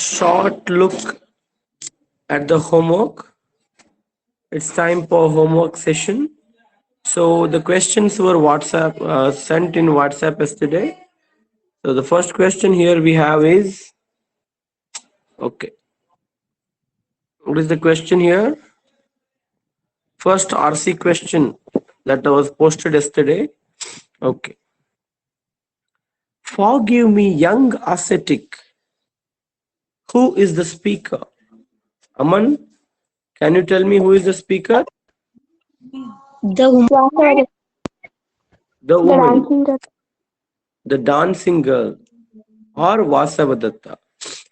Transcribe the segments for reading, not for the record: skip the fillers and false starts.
short look at the homework. It's time for homework session. So the questions were sent in WhatsApp yesterday. So the first question here we have is, okay, what is the question here? First RC question that was posted yesterday. Okay. Forgive me, young ascetic. Who is the speaker? Aman, can you tell me who is the speaker? The woman. The woman, Dancing girl. the dancing girl, or Vasavadatta.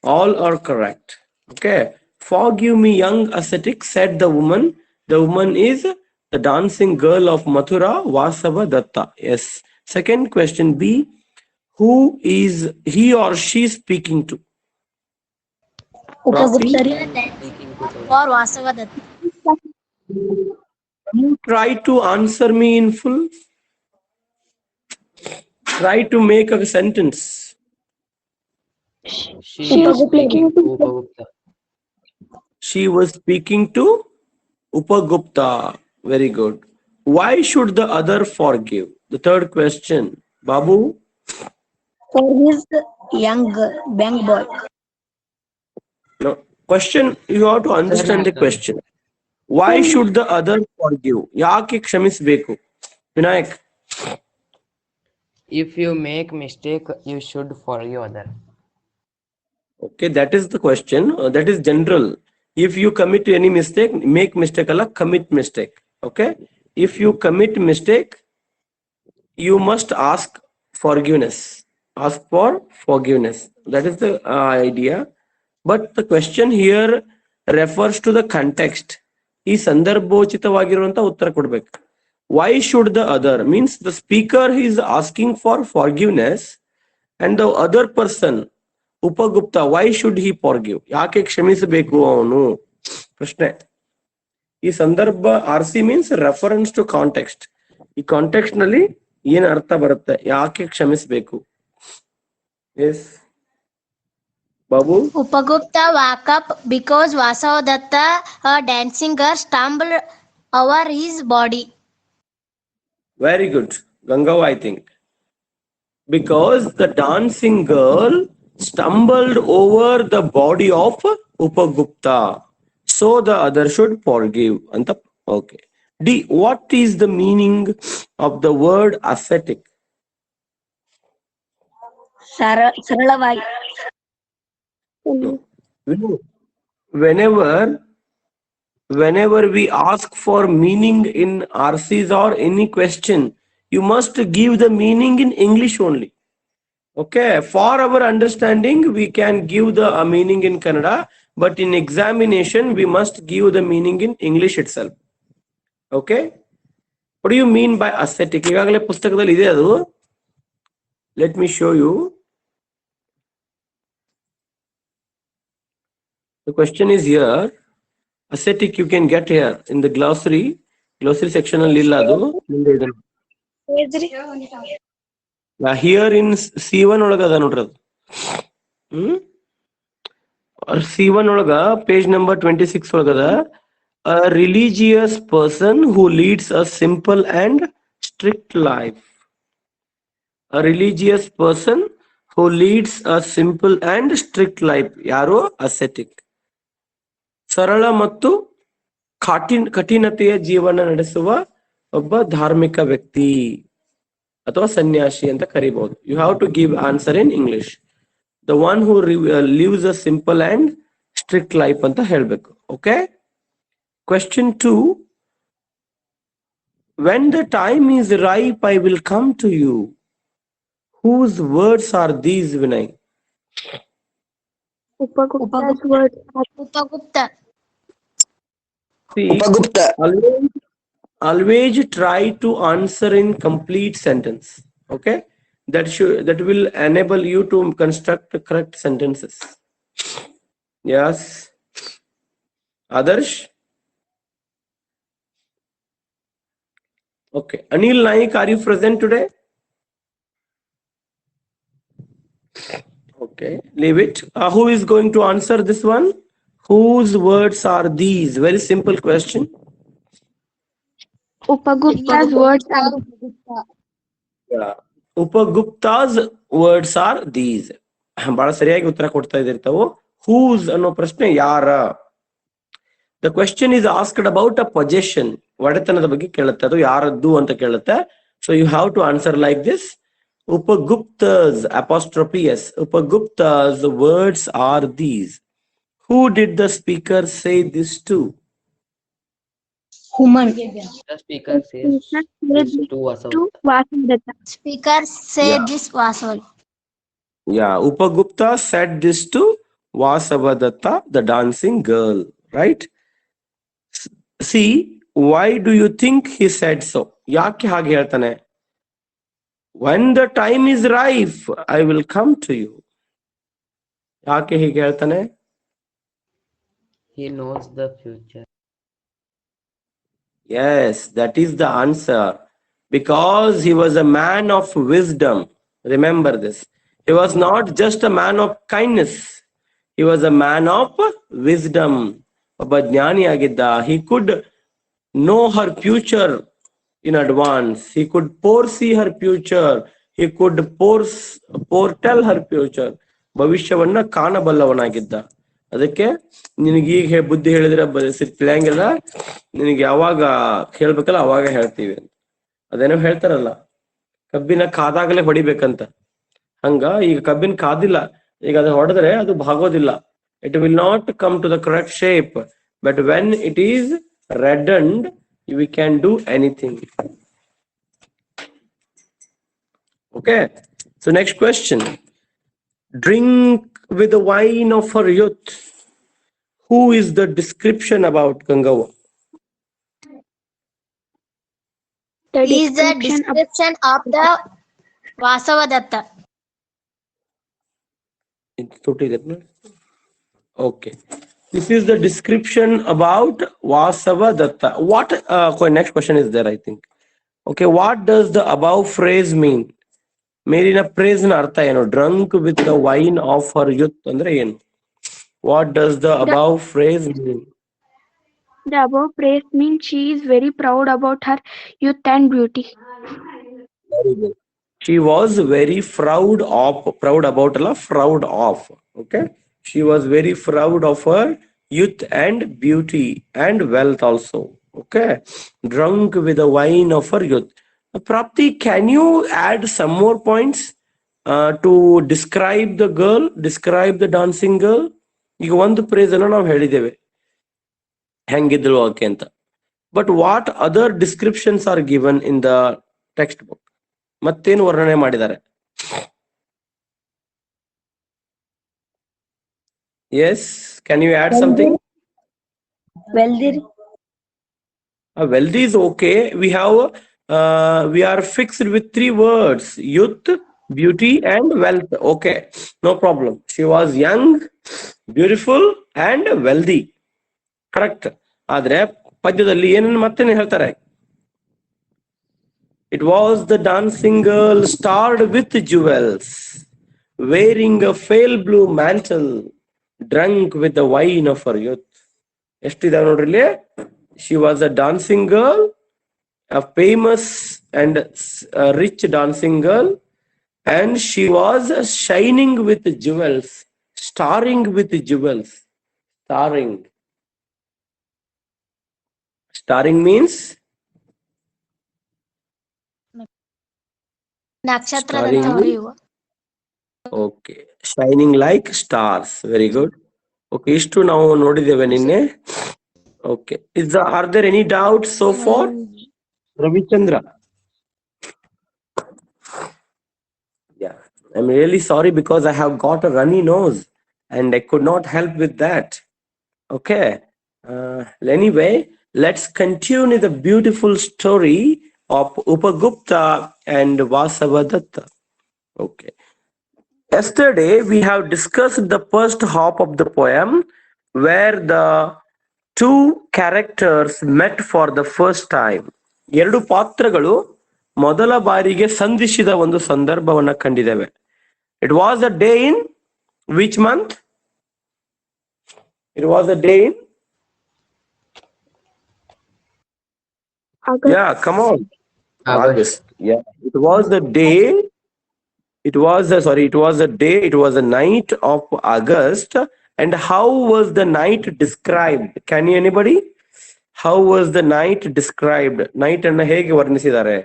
All are correct. Okay. Forgive me, young ascetic, said the woman. The woman is the dancing girl of Mathura, Vasavadatta. Yes. Second question B. Who is he or she speaking to? Rafi, Or Vasavadatta. you try to answer me in full. Try to make a sentence. She is speaking to Upagupta. She was speaking to Upagupta. Very good. Why should the other forgive? The third question. Babu, For his young bank boy. no. Question, you have to understand the question. Why should the other forgive? ಯಾಕೆ ಕ್ಷಮಿಸಬೇಕು? Vinayak. If you make mistake, you should forgive other. Okay, that is the question. That is general. If you commit any mistake, make mistake Allah, commit mistake. Okay. If you commit mistake, you must ask forgiveness. Ask for forgiveness. That is the idea. But the question here refers to the context. ಈ ಸಂದರ್ಭೋಚಿತವಾಗಿರುವಂತ ಉತ್ತರ ಕೊಡ್ಬೇಕು. Why should the other means the speaker is asking for forgiveness and the other person Upagupta, why should he forgive? ಯಾಕೆ ಕ್ಷಮಿಸಬೇಕು ಅವನು? ಪ್ರಶ್ನೆ. ಈ ಸಂದರ್ಭ RC means reference to context. ಈ ಕಾಂಟೆಕ್ಸ್ಟ್ ನಲ್ಲಿ ಏನ್ ಅರ್ಥ ಬರುತ್ತೆ? ಯಾಕೆ ಕ್ಷಮಿಸಬೇಕು? Yes Babu. Upagupta woke up because Vasavadatta, a dancing girl, stumbled over his body. Very good. Gangav, I think. Because the dancing girl stumbled over the body of Upagupta. So the other should forgive. Anta, okay. D. What is the meaning of the word ascetic? ಸರಳವಾಗಿ. Whenever we ask for meaning in RCs or any question, you must give the meaning in English only. Okay, for our understanding, we can give the meaning in Kannada, but in examination, we must give the meaning in English itself. Okay, what do you mean by ascetic? ಈಗಾಗಲೇ ಪುಸ್ತಕದಲ್ಲಿ ಇದೆ ಅದು. Let me show you. The question is here. Ascetic you can get here in the glossary section ಅಲ್ಲಿ ಇಲ್ಲ ಅದು. ಮುಂದೆ ಇದೆ. Here in C1 ಒಳಗದ ನೋಡ್ರಿ ಅದು. C1 ಒಳಗ page number 26 ಒಳಗದ. A religious person who leads a simple and strict life. A religious person who leads a simple and strict life. ಯಾರು? Ascetic. ಸರಳ ಮತ್ತು ಕಠಿಣತೆಯ ಜೀವನ ನಡೆಸುವ ಒಬ್ಬ ಧಾರ್ಮಿಕ ವ್ಯಕ್ತಿ ಅಥವಾ ಸನ್ಯಾಸಿ ಅಂತ ಕರಿಬಹುದು. You have to give answer in English. The one who lives a simple and strict life ಅಂತ ಹೇಳ್ಬೇಕು. Okay. Question 2. When the time is ripe I will come to you. Whose words are these, Vinay? Upagupta. See, always try to answer in complete sentence. Okay, that will enable you to construct the correct sentences. Yes, Adarsh. Okay, Anil Naik, are you present today? Okay, leave it. Who is going to answer this one? Whose words are these? Very simple question. Upagupta's words are Yeah. Upagupta's words are these. ಬಹಳ ಸರಿಯಾಗಿ ಉತ್ತರ ಕೊಡ್ತಾ ಇದ್ದೀರಿ ತಾವು. Whose ಅನ್ನೋ ಪ್ರಶ್ನೆ ಯಾರ? The question is asked about a possession. ಒಡೆತನದ ಬಗ್ಗೆ ಕೇಳುತ್ತೆ, ಅದು ಯಾರದ್ದು ಅಂತ ಕೇಳುತ್ತೆ. So you have to answer like this. Upagupta's apostrophe S. Upagupta's words are these. Who did the speaker say this to? human. The speaker says this to Vasavadatta. Vasavadatta. Speaker said Yeah. this Vasavadatta. Yeah, Upagupta said this to Vasavadatta, the dancing girl, right? See, why do you think he said so? ಯಾಕೆ ಹಾಗೆ ಹೇಳ್ತಾನೆ? When the time is ripe, I will come to you. ಯಾಕೆ ಹೀಗೆ ಹೇಳ್ತಾನೆ? He knows the future. Yes, that is the answer. Because he was a man of wisdom. Remember this. He was not just a man of kindness. He was a man of wisdom. ಒಬ್ಬ ಜ್ಞಾನಿಯಾಗಿದ್ದ. He could know her future in advance. He could foresee her future. He could foretell her future. ಭವಿಷ್ಯವನ್ನ ಕಾಣಬಲ್ಲವನಾಗಿದ್ದ. ಅದಕ್ಕೆ ನಿನಗೆ ಈಗ ಬುದ್ಧಿ ಹೇಳಿದ್ರೆ ತಿಳಿಯಂಗಿಲ್ಲ, ನಿನಗೆ ಯಾವಾಗ ಹೇಳ್ಬೇಕಲ್ಲ ಅವಾಗ ಹೇಳ್ತೀವಿ ಅಂತ. ಅದೇನೋ ಹೇಳ್ತಾರಲ್ಲ, ಕಬ್ಬಿನ ಕಾದಾಗಲೇ ಹೊಡಿಬೇಕಂತ. ಹಂಗ ಈಗ ಕಬ್ಬಿನ ಕಾದಿಲ್ಲ, ಈಗ ಅದನ್ನ ಹೊಡೆದ್ರೆ ಅದು ಭಾಗೋದಿಲ್ಲ. It will not come to the correct shape, but when it is reddened, we can do anything. Okay, so next question. Drink with the wine of her youth. Who is the description about Gangava? The Is the description of description of the Vasavadatta. Okay, this is the description about Vasavadatta. What next question is there, I think. Okay, what does the above phrase mean? ಮೇಲಿನ phrase ನ ಅರ್ಥ ಏನು? Drunk with the wine of her youth ಅಂದ್ರೆ ಏನು? What does the above phrase mean? the above praise means she is very proud about her youth and beauty. Very good. She was very proud of. Okay, she was very proud of her youth and beauty and wealth also. Okay, drunk with the wine of her youth. Prapti, can you add some more points to describe the girl, describe the dancing girl? ಈಗ ಒಂದು praise ಅನ್ನು ನಾವು ಹೇಳಿದ್ದೇವೆ ಹೆಂಗಿದ್ಳು ಆಕೆ ಅಂತ. But what other descriptions are given in the text book? ಮತ್ತೇನು ವರ್ಣನೆ ಮಾಡಿದ್ದಾರೆ? Yes, can you add something? Wealthy. Wealthy is okay. We are fixed with 3 words: youth, beauty, and wealth. Okay, no problem. She was young, beautiful, and wealthy. Correct. ಆದ್ರೆ ಪದ್ಯದಲ್ಲಿ ಏನನ್ನು ಮತ್ತೇನು ಹೇಳ್ತಾರೆ? It was the dancing girl starred with jewels, wearing a pale blue mantle, drunk with the wine of her youth. ಎಷ್ಟಿದೆ ನೋಡ್ರಿ ಇಲ್ಲಿ. She was a dancing girl, a famous and rich dancing girl, and she was shining with jewels, starring with jewels. Starring means ನಕ್ಷತ್ರದಂತೆ ಹೊಳೆಯುವ. okay, shining like stars. Very good. Okay, ಇಷ್ಟು ನಾವು ನೋಡಿದ್ದೇವೆ ನಿನ್ನೆ. Okay, are there any doubts so far? Ravichandra. Yeah, I'm really sorry because I have got a runny nose and I could not help with that. Okay, anyway, let's continue the beautiful story of Upagupta and Vasavadatta. Okay, yesterday we have discussed the first half of the poem where the 2 characters met for the first time. 2 ಪಾತ್ರಗಳು ಮೊದಲ ಬಾರಿಗೆ ಸಂಧಿಸಿದ ಒಂದು ಸಂದರ್ಭವನ್ನ ಕಂಡಿದ್ದೇವೆ. It was a day in Which month? It was a day in? August. Yeah, come on. August. August. Yeah. It was the day. It was a sorry. It was a day. It was a night of August. And how was the night described? Can you anybody? How was the night described? Night ಅನ್ನ ಹೇಗೆ ವರ್ಣಿಸಿದ್ದಾರೆ?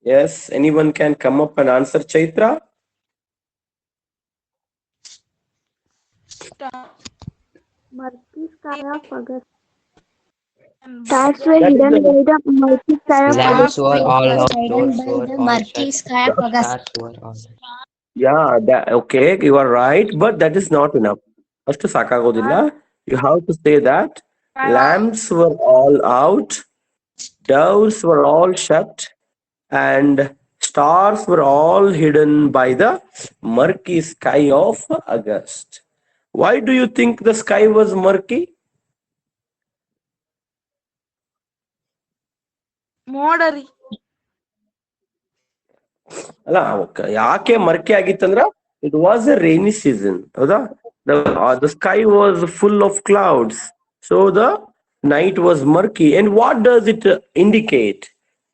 Yes, anyone can come up and answer, Chaitra? Murky sky of August. Stars were That is hidden the- by the murky sky of Lamps August. were all out, Hidden doors by were the all murky shut, sky of August. stars were all. Yeah, okay, you are right, but that is not enough. ಅಷ್ಟು ಸಾಕಾಗೋದಿಲ್ಲ. You have to say that lamps were all out, doors were all shut, and stars were all hidden by the murky sky of August. Why do you think the sky was murky? ಮೋಡರಿ ಅಲ್ಲ ಯಾಕೆ ಮರ್ಕೆ ಆಗಿತ್ತಂದ್ರ it was a rainy season ಹೌದಾ the sky was full of clouds, so the night was murky. And what does it indicate?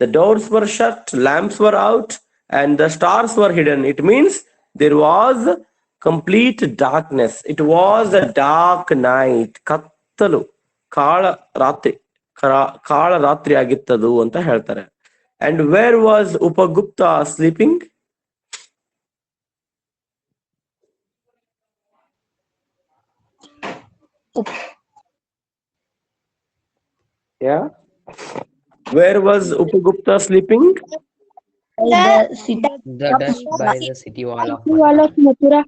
The doors were shut, lamps were out, and the stars were hidden. It means there was complete darkness. It was a dark night. ಕತ್ತಲು ಕಾಳ ರಾತ್ರಿ ಕಾಳ ರಾತ್ರಿ ಆಗಿತ್ತದು ಅಂತ ಹೇಳ್ತಾರೆ. And where was Upagupta sleeping? Yeah. Where was Upagupta sleeping? The dust by the city wall of Wall of Mathura.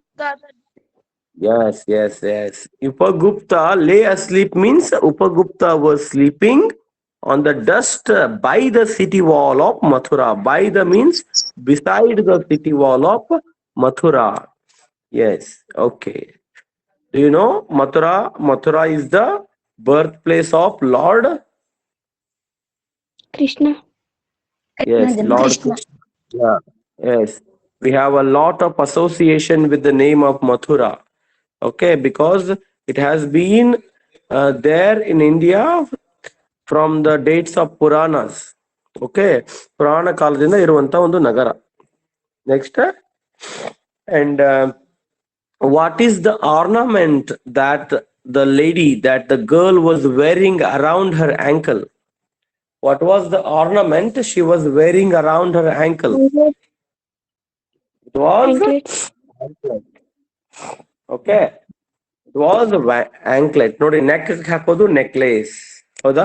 Yes, yes, yes. Upagupta lay asleep means Upagupta was sleeping on the dust by the city wall of Mathura. By the means beside the city wall of Mathura. Yes, okay. Do you know Mathura? Mathura is the birthplace of Lord. Krishna. Yes, Lord Krishna. Krishna. Yeah, yes. We have a lot of association with the name of Mathura. Okay, because it has been there in India from the dates of Puranas. Okay, Purana ಕಾಲದಿಂದ ಇರುವಂತ ಒಂದು ನಗರ. Next, and what is the ornament that the girl was wearing around her ankle? What was the ornament she was wearing around her ankle? It was Anklet. anklet. Okay, it was anklet. ನೋಡಿ neck ಹಾಕೋದು necklace ಹೌದಾ,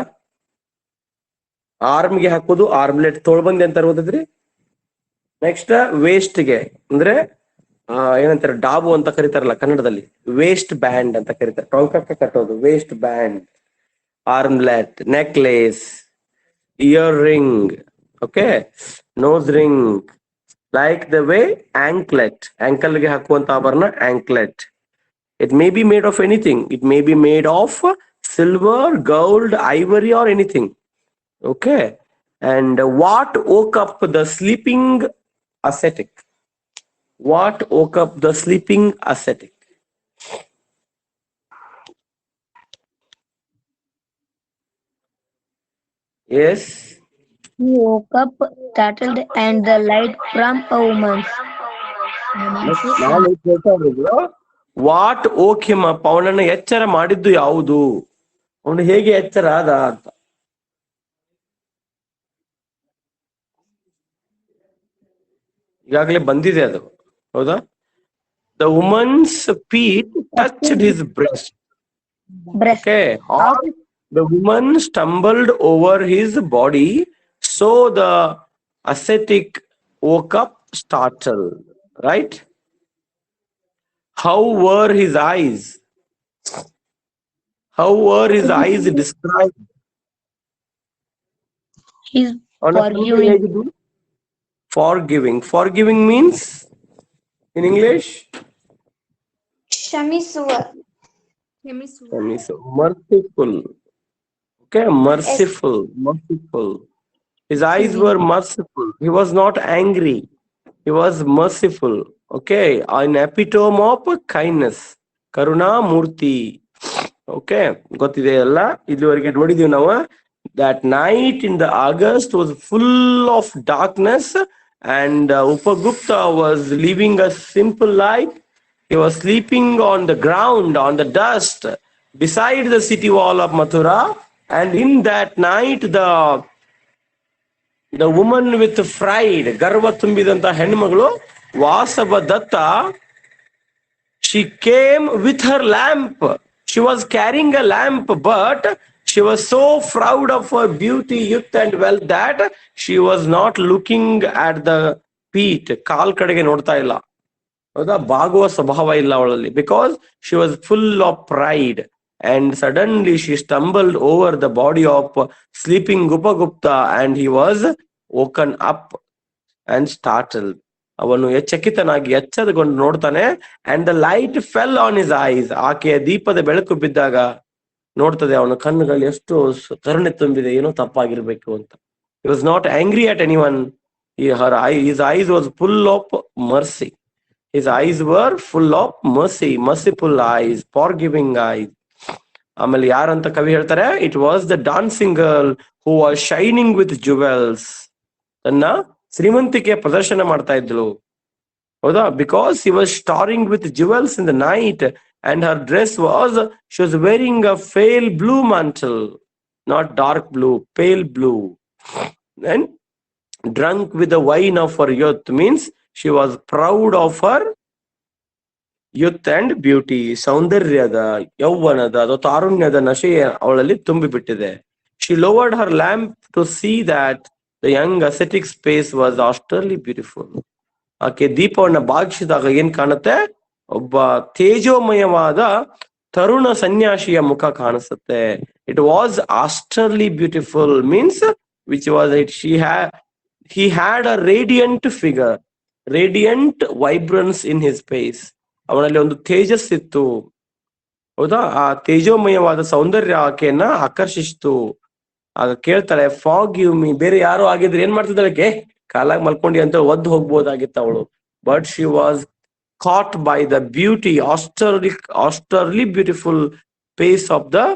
ಆರ್ಮ್ಗೆ ಹಾಕೋದು ಆರ್ಮ್ಲೆಟ್. ತೋಳ್ಬಂದಿ ಅಂತ ಓದಿದ್ರಿ. Next ವೇಸ್ಟ್ಗೆ ಅಂದ್ರೆ ಏನಂತಾರೆ ಡಾಬು ಅಂತ ಕರೀತಾರಲ್ಲ ಕನ್ನಡದಲ್ಲಿ, waste band ಅಂತ ಕರೀತಾರೆ. ಟೊಂಕಕ್ಕೆ ಕಟ್ಟೋದು waist band, armlet, necklace, ear ring, okay, nose ring, like the way anklet, ankle ge hakuvanta ಆಭರಣ anklet. It may be made of anything. It may be made of silver, gold, ivory, or anything. Okay, and what woke up the sleeping ascetic? What woke up the sleeping ascetic? Yes. He woke up, startled, and the light from a woman's. What woke him up, ಅವನನ್ನ ಎಚ್ಚರ ಮಾಡಿದ್ದು ಯಾವುದು, ಅವನು ಹೇಗೆ ಎಚ್ಚರ ಆದ ಅಂತ. ಈಗಾಗಲೇ ಬಂದಿದೆ ಅದು ಹೌದಾ. The women's feet touched his breast. Okay, or the woman stumbled over his body, so the ascetic woke up startled, right? How were his eyes? How were his eyes described? He's forgiving. Forgiving. Forgiving means in English? ಕ್ಷಮಿಸುವ Merciful. Okay, merciful. Merciful. His eyes were merciful. He was not angry. He was merciful. Okay, an epitome of kindness. Karunamurthy. Okay, ಗೊತ್ತಿದೆ ಅಲ್ಲ, ಇಲ್ಲಿವರೆಗೆ ನೋಡಿದೀವಿ ನಾವು. That night in the August was full of darkness, and Upagupta was living a simple life. He was sleeping on the ground, on the dust, beside the city wall of Mathura. And in that night, the woman with pride, ಗರ್ವ ತುಂಬಿದಂತ ಹೆಣ್ಮಗಳು Vasavadatta, she came with her lamp. She was carrying a lamp, but she was so proud of her beauty, youth and wealth that she was not looking at the feet. ಕಾಲ್ ಕಡೆಗೆ ನೋಡ್ತಾ ಇಲ್ಲ. ಹೌದಾ, ಬಾಗುವ ಸ್ವಭಾವ ಇಲ್ಲ ಅವಳಲ್ಲಿ, because she was full of pride. And suddenly she stumbled over the body of sleeping Upagupta, and he was woken up and startled. ಅವನು ಎಚ್ಚಕಿತನಾಗಿ ಎಚ್ಚರಗೊಂಡು ನೋಡ್ತಾನೆ. And the light fell on his eyes. ಆಕೆಯ ದೀಪದ ಬೆಳಕು ಬಿದ್ದಾಗ ನೋಡ್ತದೆ ಅವನ ಕಣ್ಣುಗಳು ಎಷ್ಟು ಕರುಣೆ ತುಂಬಿದೆ, ಏನೋ ತಪ್ಪಾಗಿರ್ಬೇಕು ಅಂತ. He was not angry at anyone. His eyes was full of mercy. His eyes were full of mercy, merciful eyes, forgiving eyes. ಆಮೇಲೆ ಯಾರಂತ ಕವಿ ಹೇಳ್ತಾರೆ, it was the dancing girl who was shining with jewels. ತನ್ನ ಶ್ರೀಮಂತಿಕೆ ಪ್ರದರ್ಶನ ಮಾಡ್ತಾ ಇದ್ಳು. ಹೌದಾ, because he was starring with jewels in the night, and her dress was, she was wearing a pale blue mantle, not dark blue, pale blue. And drunk with the wine of her youth, means she was proud of her youth and beauty. ಸೌಂದರ್ಯದ, ಯೌವನದ ಅಥವಾ ತಾರುಣ್ಯದ ನಶೆ ಅವಳಲ್ಲಿ ತುಂಬಿಬಿಟ್ಟಿದೆ. She lowered her lamp to see that the young ascetic's face was austerely beautiful. ಆಕೆ ದೀಪವನ್ನ ಬಾಗಿಸಿದಾಗ ಏನ್ ಕಾಣುತ್ತೆ, ಒಬ್ಬ ತೇಜೋಮಯವಾದ ತರುಣ ಸನ್ಯಾಸಿಯ ಮುಖ ಕಾಣಿಸುತ್ತೆ. It was austerely beautiful, means which was it, he had a radiant figure, radiant vibrance in his face. ಅವನಲ್ಲಿ ಒಂದು ತೇಜಸ್ಸಿತ್ತು. ಹೌದಾ, ಆ ತೇಜೋಮಯವಾದ ಸೌಂದರ್ಯ ಆಕೆಯನ್ನ ಆಕರ್ಷಿಸಿತು. ಆಗ ಕೇಳ್ತಾಳೆ, ಫಾಗ್ ಯು ಮೀ. ಬೇರೆ ಯಾರೋ ಆಗಿದ್ರೆ ಏನ್ ಮಾಡ್ತಿದ್ದಾಳೆ, ಕಾಲಾಗ ಮಲ್ಕೊಂಡಿ ಅಂತ ಒದ್ದು ಹೋಗ್ಬೋದಾಗಿತ್ತು ಅವಳು. But she was caught by the beauty, austerely beautiful face of the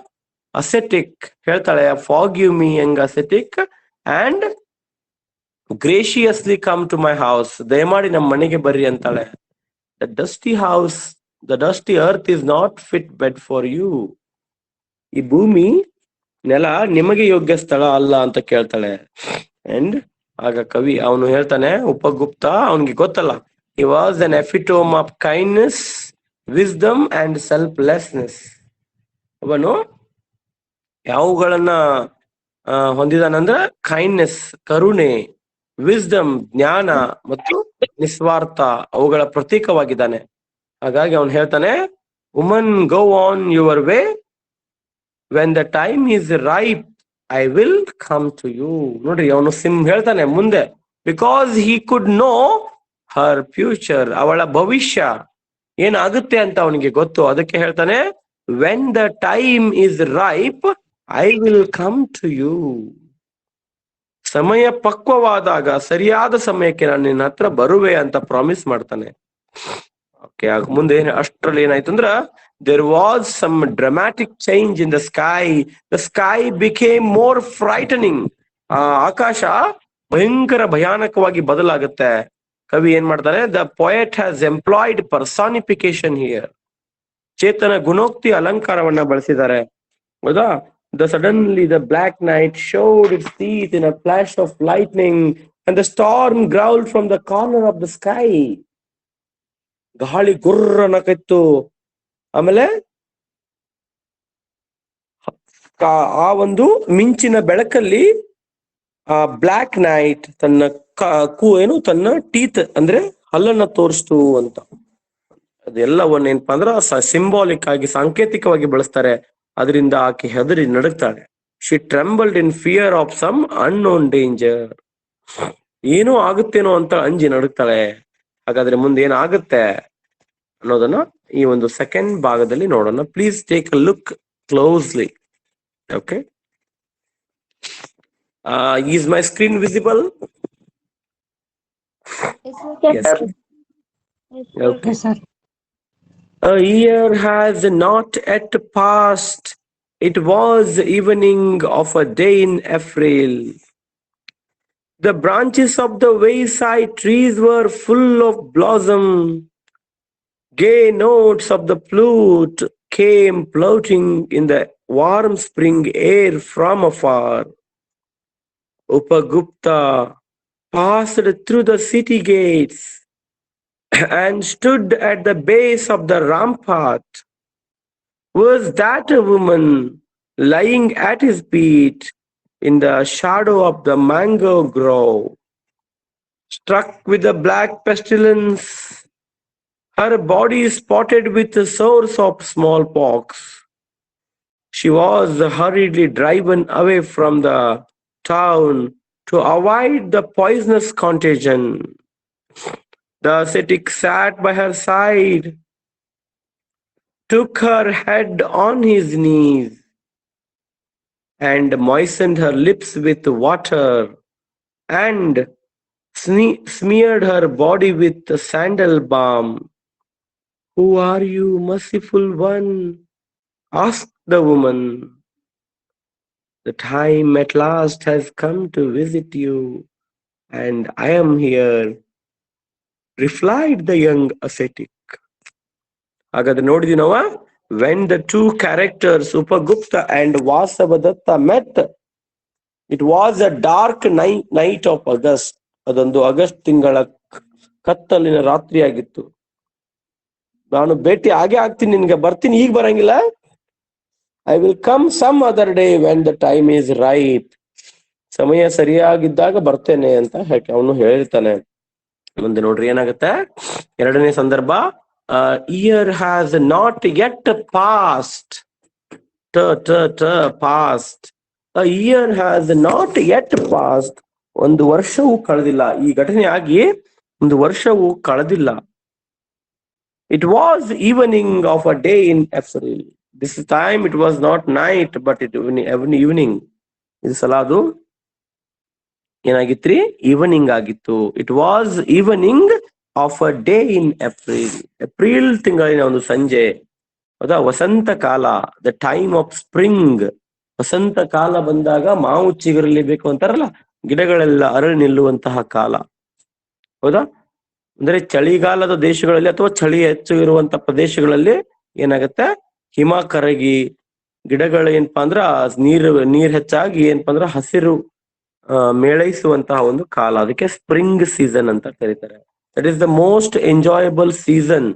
ascetic. ಹೇಳ್ತಾಳೆ, forgive me young ascetic and graciously come to my house. ದಯಮಾಡಿ ನಮ್ಮ ಮನೆಗೆ ಬರ್ರಿ ಅಂತಾಳೆ. The dusty house, the dusty earth is not fit bed for you. ಈ ಭೂಮಿ ನೆಲ ನಿಮಗೆ ಯೋಗ್ಯ ಸ್ಥಳ ಅಲ್ಲ ಅಂತ ಕೇಳ್ತಾಳೆ. ಅಂಡ್ ಆಗ ಕವಿ ಅವನು ಹೇಳ್ತಾನೆ, ಉಪಗುಪ್ತ, ಅವನಿಗೆ ಗೊತ್ತಲ್ಲ, he was an epitome of kindness, wisdom and selflessness. ಅವನು ಯಾವುಗಳನ್ನ ಹೊಂದಿದಾನಂದ್ರ ಕೈಂಡ್ನೆಸ್, ಕರುಣೆ, ವಿಸ್ಡಮ್, ಜ್ಞಾನ ಮತ್ತು ನಿಸ್ವಾರ್ಥ, ಅವುಗಳ ಪ್ರತೀಕವಾಗಿದ್ದಾನೆ. ಹಾಗಾಗಿ ಅವನು ಹೇಳ್ತಾನೆ, woman go on your way, when the time is ripe I will come to you. ನೋಡ್ರಿ, ಅವನು ಹೇಳ್ತಾನೆ ಮುಂದೆ, because he could know her future, ಅವಳ ಭವಿಷ್ಯ ಏನಾಗುತ್ತೆ ಅಂತ ಅವನಿಗೆ ಗೊತ್ತು. ಅದಕ್ಕೆ ಹೇಳ್ತಾನೆ, when the time is ripe I will come to you. ಸಮಯ ಪಕ್ವವಾದಾಗ, ಸರಿಯಾದ ಸಮಯಕ್ಕೆ ನಾನು ನಿನ್ನ ಹತ್ರ ಬರುವೆ ಅಂತ ಪ್ರಾಮಿಸ್ ಮಾಡ್ತಾನೆ. ಓಕೆ, ಆಗ ಮುಂದೆ ಅಷ್ಟ್ರಲ್ಲಿ ಏನಾಯ್ತು ಅಂದ್ರ, there was some dramatic change in the sky. The sky became more frightening. ಆ ಆಕಾಶ ಭಯಂಕರ ಭಯಾನಕವಾಗಿ ಬದಲಾಗುತ್ತೆ. ಕವಿ ಏನ್ ಮಾಡ್ತಾರೆ, the poet has employed personification here. ಚೇತನ ಗುಣೋಕ್ತಿ ಅಲಂಕಾರವನ್ನ ಬಳಸಿದ್ದಾರೆ. ಹೌದಾ, suddenly the black night showed its teeth in a flash of lightning, and the storm growled from the corner of the sky. ಗಾಳಿ ಗುರ್ರ ನಕ್ಕಿತ್ತು. ಆಮೇಲೆ ಆ ಒಂದು ಮಿಂಚಿನ ಬೆಳಕಲ್ಲಿ ಆ ಬ್ಲಾಕ್ ನೈಟ್ ತನ್ನ ತನ್ನ ಟೀತ್ ಅಂದ್ರೆ ಹಲ್ಲನ್ನ ತೋರಿಸ್ತು ಅಂತ. ಅದೆಲ್ಲವನ್ನ ಏನಪ್ಪಾ ಅಂದ್ರ ಸಿಂಬಾಲಿಕ್ ಆಗಿ, ಸಾಂಕೇತಿಕವಾಗಿ ಬಳಸ್ತಾರೆ. ಅದರಿಂದ ಆಕೆ ಹೆದರಿ ನಡುಗ್ತಾಳೆ. She trembled in fear of some unknown danger. ಏನೋ ಆಗುತ್ತೇನೋ ಅಂತ ಅಂಜಿ ನಡುಗ್ತಾಳೆ. ಹಾಗಾದ್ರೆ ಮುಂದೆ ಏನಾಗುತ್ತೆ ಅನ್ನೋದನ್ನ ಈ ಒಂದು ಸೆಕೆಂಡ್ ಭಾಗದಲ್ಲಿ ನೋಡೋಣ. Please take a look closely. Okay, is my screen visible? Yes. Okay. sir. A year has not yet passed. It was evening of a day in April. The branches of the wayside trees were full of blossom. Gay notes of the flute came floating in the warm spring air from afar. Upagupta passed through the city gates and stood at the base of the rampart. Was that a woman lying at his feet in the shadow of the mango grove? Struck with the black pestilence, her body spotted with the sores of smallpox, she was hurriedly driven away from the town to avoid the poisonous contagion. The ascetic sat by her side, took her head on his knees, and moistened her lips with water, and smeared her body with the sandal balm. Who are you, merciful one? Asked the woman. The time at last has come to visit you, and I am here, replied the young ascetic. ಹಾಗಾದ್ರೆ ನೋಡಿದ್ವಿ ನಾವು, when the two characters Upagupta and Vasavadatta met, it was a dark night of August. ಅದೊಂದು August ತಿಂಗಳ ಕತ್ತಲಿನ ರಾತ್ರಿ ಆಗಿತ್ತು. ನಾನು ಭೇಟಿ ಆಗೇ ಆಗ್ತೀನಿ, ನಿನ್ಗೆ ಬರ್ತೀನಿ, ಈಗ ಬರಂಗಿಲ್ಲ. I will come some other day when the time is right. ಸಮಯ ಸರಿಯಾಗಿದ್ದಾಗ ಬರ್ತೇನೆ ಅಂತ ಅವನು ಹೇಳಿರ್ತಾನೆ. ಮುಂದೆ ನೋಡ್ರಿ ಏನಾಗುತ್ತೆ. ಎರಡನೇ ಸಂದರ್ಭ, year has not yet passed. Passed. A year has not yet passed. ಒಂದು ವರ್ಷವೂ ಕಳೆದಿಲ್ಲ. ಈ ಘಟನೆ ಆಗಿ ಒಂದು ವರ್ಷವೂ ಕಳೆದಿಲ್ಲ. It was evening of a day in April. This time it was not night, but it evening. ಇದು ಸಲ ಅದು ಏನಾಗಿತ್ರಿ? ಈವ್ನಿಂಗ್ ಆಗಿತ್ತು. It was evening of a day in April. April ತಿಂಗಳಿನ ಒಂದು ಸಂಜೆ, ಹೌದಾ? ವಸಂತ ಕಾಲ, ದ ಟೈಮ್ ಆಫ್ ಸ್ಪ್ರಿಂಗ್. ವಸಂತ ಕಾಲ ಬಂದಾಗ ಮಾವು ಚಿಗುರಲಿ ಬೇಕು ಅಂತಾರಲ್ಲ, ಗಿಡಗಳೆಲ್ಲ ಅರಳಿ ನಿಲ್ಲುವಂತಹ ಕಾಲ, ಹೌದಾ? ಅಂದ್ರೆ ಚಳಿಗಾಲದ ದೇಶಗಳಲ್ಲಿ ಅಥವಾ ಚಳಿ ಹೆಚ್ಚು ಇರುವಂತ ಪ್ರದೇಶಗಳಲ್ಲಿ ಏನಾಗತ್ತೆ, ಹಿಮ ಕರಗಿ ಗಿಡಗಳು ಏನಪ್ಪಾ ಅಂದ್ರ ನೀರ್ ಹೆಚ್ಚಾಗಿ ಏನಪ್ಪಾ ಅಂದ್ರ ಹಸಿರು ಮೇಳೈಸುವಂತಹ ಒಂದು ಕಾಲ, ಅದಕ್ಕೆ ಸ್ಪ್ರಿಂಗ್ ಸೀಸನ್ ಅಂತ ಕರೀತಾರೆ. That is the most enjoyable season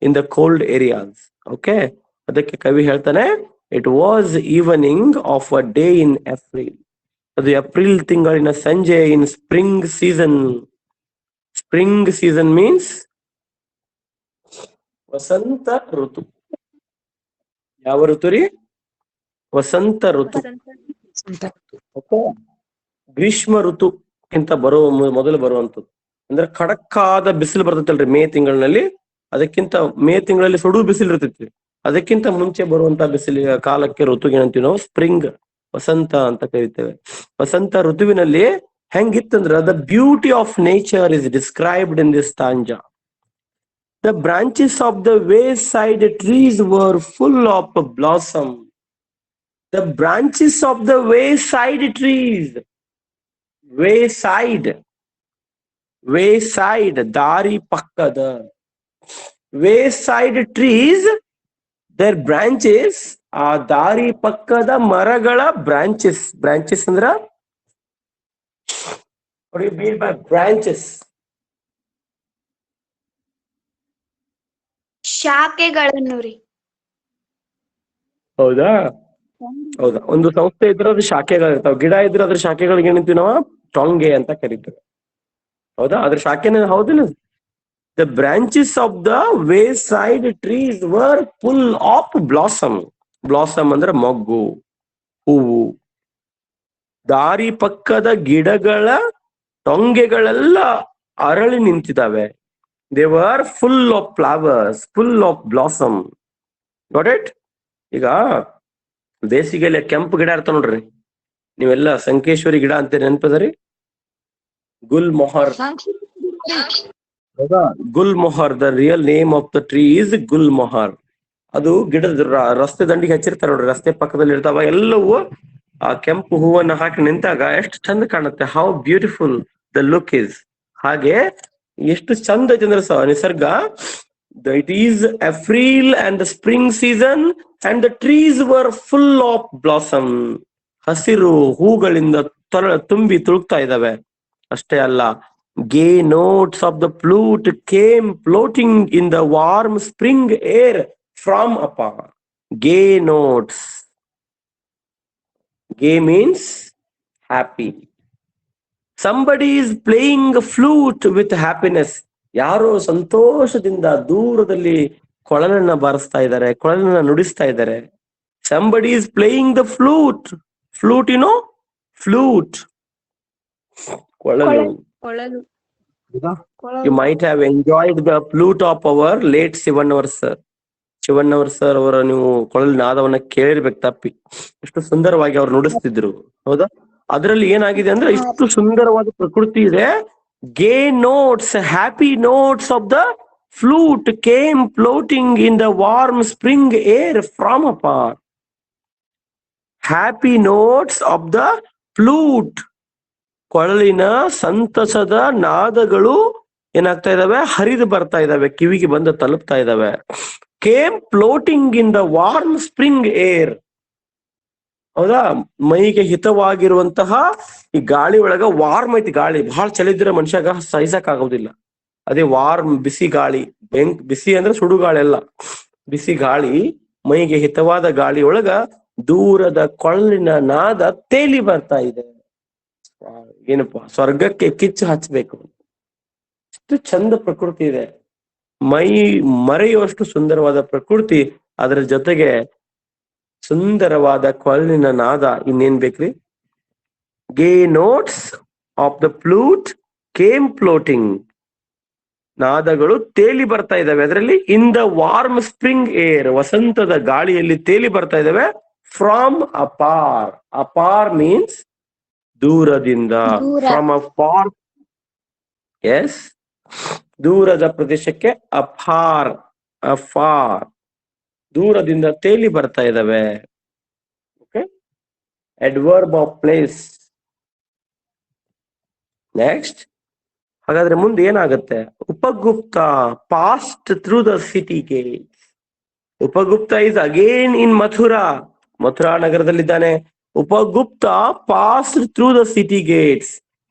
in the cold areas. Okay, ಅದಕ್ಕೆ ಕವಿ ಹೇಳ್ತಾನೆ, it was evening of a day in April. ಅದು ಏಪ್ರಿಲ್ ತಿಂಗಳಿನ ಸಂಜೆ in spring season. Spring season means ವಸಂತ ಋತು. ಯಾವ ಋತು ರೀ? ವಸಂತ ಋತು. ಗ್ರೀಷ್ಮ ಋತುಕ್ಕಿಂತ ಮೊದಲು ಬರುವಂಥದ್ದು. ಅಂದ್ರೆ ಖಡಕ್ಕಾದ ಬಿಸಿಲು ಬರ್ತೈತಲ್ರಿ ಮೇ ತಿಂಗಳಿನಲ್ಲಿ, ಅದಕ್ಕಿಂತ ಮೇ ತಿಂಗಳಲ್ಲಿ ಸುಡು ಬಿಸಿಲು ಇರ್ತೈತಿ, ಅದಕ್ಕಿಂತ ಮುಂಚೆ ಬರುವಂತಹ ಬಿಸಿಲಿನ ಕಾಲಕ್ಕೆ ಋತುಗೆ ಏನಂತೀವಿ ನಾವು? ಸ್ಪ್ರಿಂಗ್, ವಸಂತ ಅಂತ ಕರಿತೇವೆ. ವಸಂತ ಋತುವಿನಲ್ಲಿ ಹೆಂಗಿತ್ತಂದ್ರ, the beauty of nature is described in this stanza. The branches of the wayside trees were full of blossom. The branches of the wayside trees. Wayside, ದಾರಿ ಪಕ್ಕದ. Wayside trees, their branches, ಆ ದಾರಿ ಪಕ್ಕದ ಮರಗಳ branches. Branches ಅಂದ್ರ, what do you mean by branches? ಶಾಖೆಗಳನ್ನು ರೀ. ಹೌದಾ? ಹೌದಾ. ಒಂದು ಸಂಸ್ಥೆ ಇದ್ರೆ ಅದ್ರ ಶಾಖೆಗಳಿರ್ತಾವ, ಗಿಡ ಇದ್ರೆ ಅದ್ರ ಶಾಖೆಗಳಿಗೆ ಏನಂತೀವಿ ನಾವು? ಟೊಂಗೆ ಅಂತ ಕರಿತೇವೆ. ಹೌದಾ? ಅದ್ರ ಶಾಖೆನ ಹೌದಿಲ್ಲ. The branches of the way side trees were full of blossom. Blossom ಅಂದ್ರೆ ಮೊಗ್ಗು, ಹೂವು. ದಾರಿ ಪಕ್ಕದ ಗಿಡಗಳ ಟೊಂಗೆಗಳೆಲ್ಲ ಅರಳಿ ನಿಂತಿದ್ದಾವೆ. They were full of flowers, full of blossom. Got it? ಈಗ ಬೇಸಿಗೆಯಲ್ಲಿ ಕೆಂಪು ಗಿಡ ಇರ್ತಾವ ನೋಡ್ರಿ, ನೀವೆಲ್ಲ ಸಂಕೇಶ್ವರಿ ಗಿಡ ಅಂತ ನೆನಪದರಿ? Gulmohar. Gulmohar, the real name of the tree is gulmohar. ಅದು ಗಿಡದ ರಸ್ತೆ ದಂಡಿಗೆ ಹಚ್ಚಿರ್ತಾರೆ ನೋಡ್ರಿ, ರಸ್ತೆ ಪಕ್ಕದಲ್ಲಿ ಇರ್ತಾವ ಎಲ್ಲವೂ ಆ ಕೆಂಪು ಹೂವನ್ನ ಹಾಕಿ ನಿಂತಾಗ ಎಷ್ಟು ಚಂದ ಕಾಣುತ್ತೆ. How beautiful the look is. ಹಾಗೆ ಎಷ್ಟು ಚಂದ ಚಂದ್ರ ನಿಸರ್ಗ. It is April and the spring season and the trees were full of blossom. ಹಸಿರು ಹೂಗಳಿಂದ ತುಂಬಿ ತುಳುಕ್ತಾ ಇದ್ದಾವೆ. ಅಷ್ಟೇ ಅಲ್ಲ, gay notes of the flute came floating in the warm spring air from afar. Gay notes. Gay means happy. Somebody is playing a flute with happiness. ಯಾರೋ ಸಂತೋಷದಿಂದ ದೂರದಲ್ಲಿ ಕೊಳಲನ್ನ ಬಾರಿಸ್ತಾ ಇದ್ದಾರೆ, ಕೊಳಲನ್ನ ನುಡಿಸ್ತಾ ಇದ್ದಾರೆ. Somebody is playing the flute. Flute, you know? Flute. ಕೊಳಲು. You might have enjoyed the flute of our late Shivannavar sir. Shivannavar sir ಅವರ ನೀವು ಕೊಳಲು ನಾದವನ್ನ ಕೇಳಿರ್ಬೇಕು ತಪ್ಪಿ. ಎಷ್ಟು ಸುಂದರವಾಗಿ ಅವ್ರು ನುಡಿಸ್ತಿದ್ರು, ಹೌದಾ? ಅದರಲ್ಲಿ ಏನಾಗಿದೆ ಅಂದ್ರೆ ಇಷ್ಟು ಸುಂದರವಾದ ಪ್ರಕೃತಿ ಇದೆ. Gay notes, happy notes of the flute came floating in the warm spring air from afar. Happy notes of the flute, ಕೊಳಲಿನ ಸಂತಸದ ನಾದಗಳು ಏನಾಗ್ತಾ ಇದಾವೆ, ಹರಿದು ಬರ್ತಾ ಇದಾವೆ, ಕಿವಿಗೆ ಬಂದು ತಲುಪ್ತಾ ಇದಾವೆ. Came floating in the warm spring air. ಹೌದಾ? ಮೈಗೆ ಹಿತವಾಗಿರುವಂತಹ ಈ ಗಾಳಿ ಒಳಗ, ವಾರ್ಮ್ ಐತಿ ಗಾಳಿ, ಬಹಳ ಚಳಿದ್ರೆ ಮನುಷ್ಯಾಗ ಸಹಿಸಕ್ ಆಗೋದಿಲ್ಲ. ಅದೇ ವಾರ್ಮ್ ಬಿಸಿ ಗಾಳಿ, ಬಿಸಿ ಅಂದ್ರೆ ಸುಡು ಗಾಳಿ ಅಲ್ಲ, ಬಿಸಿ ಗಾಳಿ, ಮೈಗೆ ಹಿತವಾದ ಗಾಳಿ ಒಳಗ ದೂರದ ಕೊಳಲಿನ ನಾದ ತೇಲಿ ಬರ್ತಾ ಇದೆ. ಏನಪ್ಪಾ, ಸ್ವರ್ಗಕ್ಕೆ ಕಿಚ್ಚು ಹಚ್ಬೇಕು. ಎಷ್ಟು ಚಂದ ಪ್ರಕೃತಿ ಇದೆ, ಮೈ ಮರೆಯುವಷ್ಟು ಸುಂದರವಾದ ಪ್ರಕೃತಿ. ಅದರ ಜೊತೆಗೆ ಸುಂದರವಾದ ಕೊಳಲಿನ ನಾದ, ಇನ್ನೇನ್ ಬೇಕ್ರಿ? Gay notes of the flute came floating, ನಾದಗಳು ತೇಲಿ ಬರ್ತಾ ಇದಾವೆ ಅದರಲ್ಲಿ. In the warm spring air, ವಸಂತದ ಗಾಳಿಯಲ್ಲಿ ತೇಲಿ ಬರ್ತಾ ಇದಾವೆ. From afar. ಅಪಾರ್ ಮೀನ್ಸ್ ದೂರದಿಂದ. ಫ್ರಮ್ ಅಪಾರ್, ಎಸ್, ದೂರದ ಪ್ರದೇಶಕ್ಕೆ ಅಫಾರ್. ಅಫಾರ್, ದೂರದಿಂದ ತೇಲಿ ಬರ್ತಾ ಇದಾವೆ. Okay, adverb of place. Next, ಹಾಗಾದ್ರೆ ಮುಂದೆ ಏನಾಗುತ್ತೆ? Upagupta passed through the city gate. Upagupta is again in Mathura. Mathura ನಗರದಲ್ಲಿದ್ದಾನೆ. Upagupta passed through the city gates,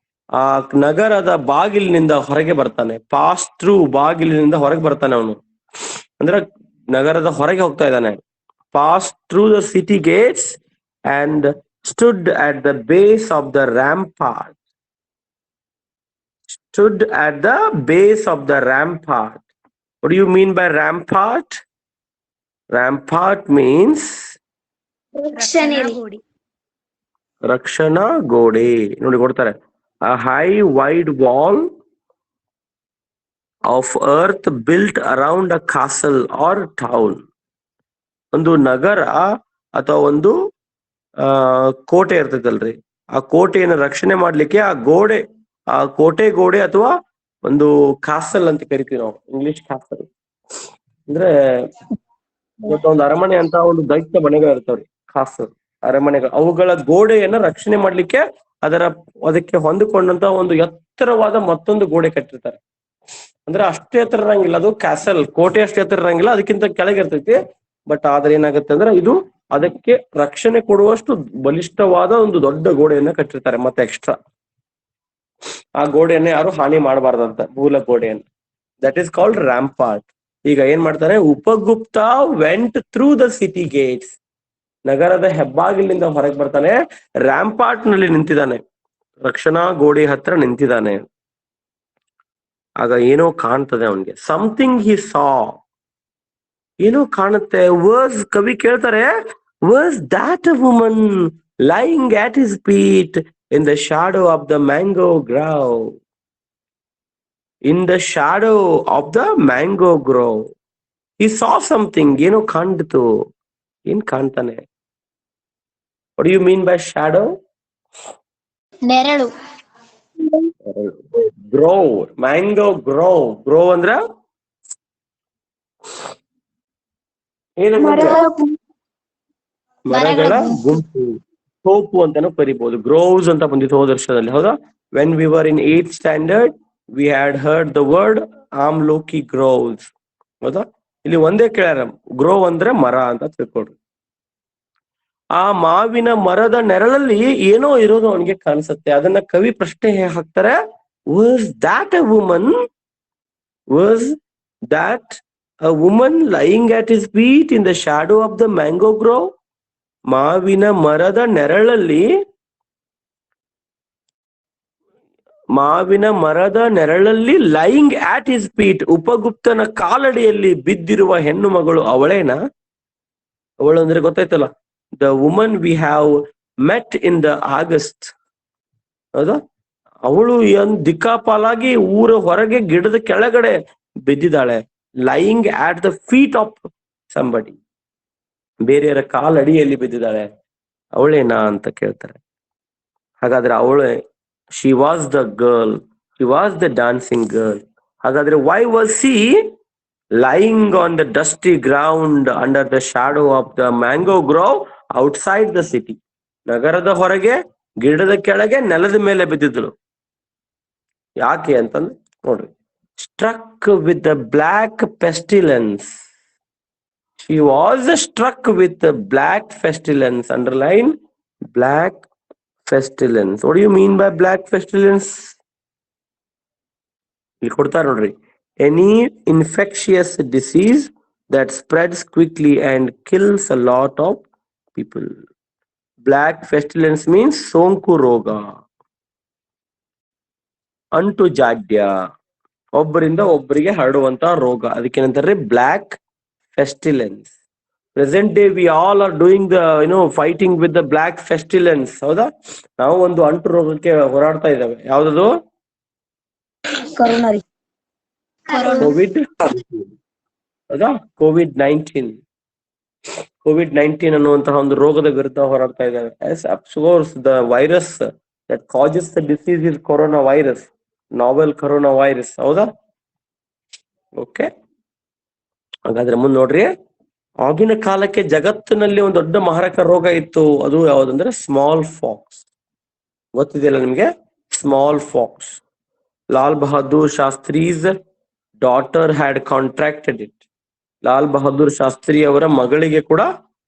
ಆ ನಗರದ ಬಾಗಿಲಿನಿಂದ ಹೊರಗೆ ಬರ್ತಾನೆ. ಪಾಸ್ ಥ್ರೂ, ಬಾಗಿಲಿನಿಂದ ಹೊರಗೆ ಬರ್ತಾನೆ ಅವನು, ಅಂದ್ರೆ ನಗರದ ಹೊರಗೆ ಹೋಗ್ತಾ ಇದ್ದಾನೆ. Pass through the city gates and stood at the base of the rampart. Stood at the base of the rampart. What do you mean by rampart? Rampart means ರಕ್ಷಣಾ ಗೋಡೆ. ನೋಡಿ ಕೊಡ್ತಾರೆ, a high wide wall of earth built around a castle or town. ಒಂದು ನಗರ ಅಥವಾ ಒಂದು ಕೋಟೆ ಇರ್ತೈತಲ್ರಿ, ಆ ಕೋಟೆಯನ್ನು ರಕ್ಷಣೆ ಮಾಡ್ಲಿಕ್ಕೆ ಆ ಗೋಡೆ, ಆ ಕೋಟೆ ಗೋಡೆ ಅಥವಾ ಒಂದು ಕಾಸಲ್ ಅಂತ ಕರಿತೀವಿ ನಾವು, ಇಂಗ್ಲಿಷ್ ಕಾಸಲ್ ಅಂದ್ರೆ ಒಂದು ಅರಮನೆ ಅಂತ ಒಂದು ದೈತ್ಯ ಮನೆಗಳು ಇರ್ತಾವ್ರಿ, ಕಾಸಲ್ ಅರಮನೆಗಳು. ಅವುಗಳ ಗೋಡೆಯನ್ನ ರಕ್ಷಣೆ ಮಾಡ್ಲಿಕ್ಕೆ ಅದಕ್ಕೆ ಹೊಂದಿಕೊಂಡಂತ ಒಂದು ಎತ್ತರವಾದ ಮತ್ತೊಂದು ಗೋಡೆ ಕಟ್ಟಿರ್ತಾರೆ. ಅಂದ್ರೆ ಅಷ್ಟೇ ಎತ್ತರ ಇರಂಗಿಲ್ಲ, ಅದು ಕ್ಯಾಸಲ್ ಕೋಟೆ ಅಷ್ಟೇ ಎತ್ತರ ಇರಂಗಿಲ್ಲ, ಅದಕ್ಕಿಂತ ಕೆಳಗೆ ಇರ್ತೈತಿ. ಬಟ್ ಆದ್ರೆ ಏನಾಗುತ್ತೆ ಅಂದ್ರೆ ಇದು ಅದಕ್ಕೆ ರಕ್ಷಣೆ ಕೊಡುವಷ್ಟು ಬಲಿಷ್ಠವಾದ ಒಂದು ದೊಡ್ಡ ಗೋಡೆಯನ್ನ ಕಟ್ಟಿರ್ತಾರೆ ಮತ್ತೆ ಎಕ್ಸ್ಟ್ರಾ. ಆ ಗೋಡೆಯನ್ನ ಯಾರು ಹಾನಿ ಮಾಡಬಾರ್ದಂತ, ಮೂಲ ಗೋಡೆಯನ್ನ. That is called rampart. ಈಗ ಏನ್ ಮಾಡ್ತಾರೆ? Upagupta went through the city gates, ನಗರದ ಹೆಬ್ಬಾಗಿಲಿನಿಂದ ಹೊರಗೆ ಬರ್ತಾನೆ. ರ್ಯಾಂಪಾರ್ಟ್ ನಲ್ಲಿ ನಿಂತಿದ್ದಾನೆ, ರಕ್ಷಣಾ ಗೋಡೆ ಹತ್ರ ನಿಂತಿದ್ದಾನೆ. ಆಗ ಏನೋ ಕಾಣ್ತದೆ ಅವನಿಗೆ. ಸಮಥಿಂಗ್ ಹಿ ಸಾ, ಏನೋ ಕಾಣುತ್ತೆ. ವರ್ಸ್, ಕವಿ ಕೇಳ್ತಾರೆ, verse that a woman lying at his feet in the shadow of the mango grove. In the shadow of the mango grove he saw something. ಏನೋ ಕಾಣ್ತು. ಏನ್ ಕಾಣ್ತಾನೆ? What do you mean by shadow? ನೆರಳು. Grow mango grow ಅಂದ್ರ ಏನು ಮರಗಳ ಗುಂಪು, ತೋಪು ಅಂತಾನು ಕರಿಬಹುದು. ಗ್ರೋವ್ಸ್ ಅಂತ ಬಂದಿತ್ತು ಹೋದ ವರ್ಷದಲ್ಲಿ, ಹೌದಾ? When we were in 8th standard we had heard the word amloki groves, ಹೌದಾ? ಇಲ್ಲಿ ಒಂದೇ ಕೇಳ್ಯಾರ, ಗ್ರೋ ಅಂದ್ರೆ ಮರ ಅಂತ ತಿಳ್ಕೊಡ್ರಿ. ಆ ಮಾವಿನ ಮರದ ನೆರಳಲ್ಲಿ ಏನೋ ಇರೋದು ಅವನಿಗೆ ಕಾಣಿಸುತ್ತೆ. ಅದನ್ನ ಕವಿ ಪ್ರಶ್ನೆ ಹಾಕ್ತಾರೆ, was that a woman, was that a woman lying at his feet in the shadow of the mango grove? ಮಾವಿನ ಮರದ ನೆರಳಲ್ಲಿ ಲೈಯಿಂಗ್ ಆಟ್ ಹಿಸ್ ಫೀಟ್, ಉಪಗುಪ್ತನ ಕಾಲಡಿಯಲ್ಲಿ ಬಿದ್ದಿರುವ ಹೆಣ್ಣು ಮಗಳು ಅವಳೇನಾ? ಅವಳು ಅಂದ್ರೆ ಗೊತ್ತಾಯ್ತಲ್ಲ, the woman we have met in the August, ಹೌದಾ? ಅವಳು ದಿಕ್ಕಾಪಾಲಾಗಿ ಊರ ಹೊರಗೆ ಗಿಡದ ಕೆಳಗಡೆ ಬಿದ್ದಿದ್ದಾಳೆ. Lying at the feet of somebody, ಬೇರೆಯವರ ಕಾಲಡಿಯಲ್ಲಿ ಬಿದ್ದಿದ್ದಾಳೆ, ಅವಳೇನಾ ಅಂತ ಕೇಳ್ತಾರೆ. ಹಾಗಾದ್ರೆ ಅವಳೇ, she was the girl, she was the dancing girl. ಹಾಗಾದ್ರೆ why was she lying on the dusty ground under the shadow of the mango grove outside the city? ನಗರದ ಹೊರಗೆ ಗಿಡದ ಕೆಳಗೆ ನೆಲದ ಮೇಲೆ ಬಿದ್ದಿದ್ದಳು. ಯಾಕೆ ಅಂತಂದ್ರೆ ನೋಡ್ರಿ, struck with the black pestilence. She was struck with the black pestilence. Underline black pestilence. What do you mean by black pestilence? ಇಲ್ಲಿ ಕೊಡ್ತಾರೆ ನೋಡ್ರಿ, any infectious disease that spreads quickly and kills a lot of people. Black pestilence means ಸೋಂಕು ರೋಗ, ಅಂಟು ಜಾಡ್ಯ, ಒಬ್ಬರಿಂದ ಒಬ್ಬರಿಗೆ ಹರಡುವಂತ ರೋಗ. ಅದಕ್ಕೇನಂತಾರೆ black pestilence. Present day we all are doing the fighting with the black pestilence, ಹೌದಾ? ನಾವು ಒಂದು ಅಂಟು ರೋಗಕ್ಕೆ ಹೋರಾಡ್ತಾ ಇದ್ದೇವೆ. ಯಾವ್ದದು? ಕೋವಿಡ್, ಹೌದಾ? ಕೋವಿಡ್-19 ಅನ್ನುವಂತಹ ಒಂದು ರೋಗದ ವಿರುದ್ಧ ಹೋರಾಡ್ತಾ ಇದ್ದೇವೆ. As of course the virus that causes the disease is coronavirus, novel coronavirus, ಹೌದಾ? ಓಕೆ, ಹಾಗಾದ್ರೆ ಮುಂದೆ ನೋಡ್ರಿ, ಆಗಿನ ಕಾಲಕ್ಕೆ ಜಗತ್ತಿನಲ್ಲಿ ಒಂದು ದೊಡ್ಡ ಮಾರಕ ರೋಗ ಇತ್ತು. ಅದು ಯಾವ್ದಂದ್ರೆ ಸ್ಮಾಲ್ ಫಾಕ್ಸ್. ಗೊತ್ತಿದೆಯಲ್ಲ ನಿಮ್ಗೆ smallpox? Lal Bahadur Shastri's daughter had contracted it. Lal Bahadur Shastri ಅವರ ಮಗಳಿಗೆ ಕೂಡ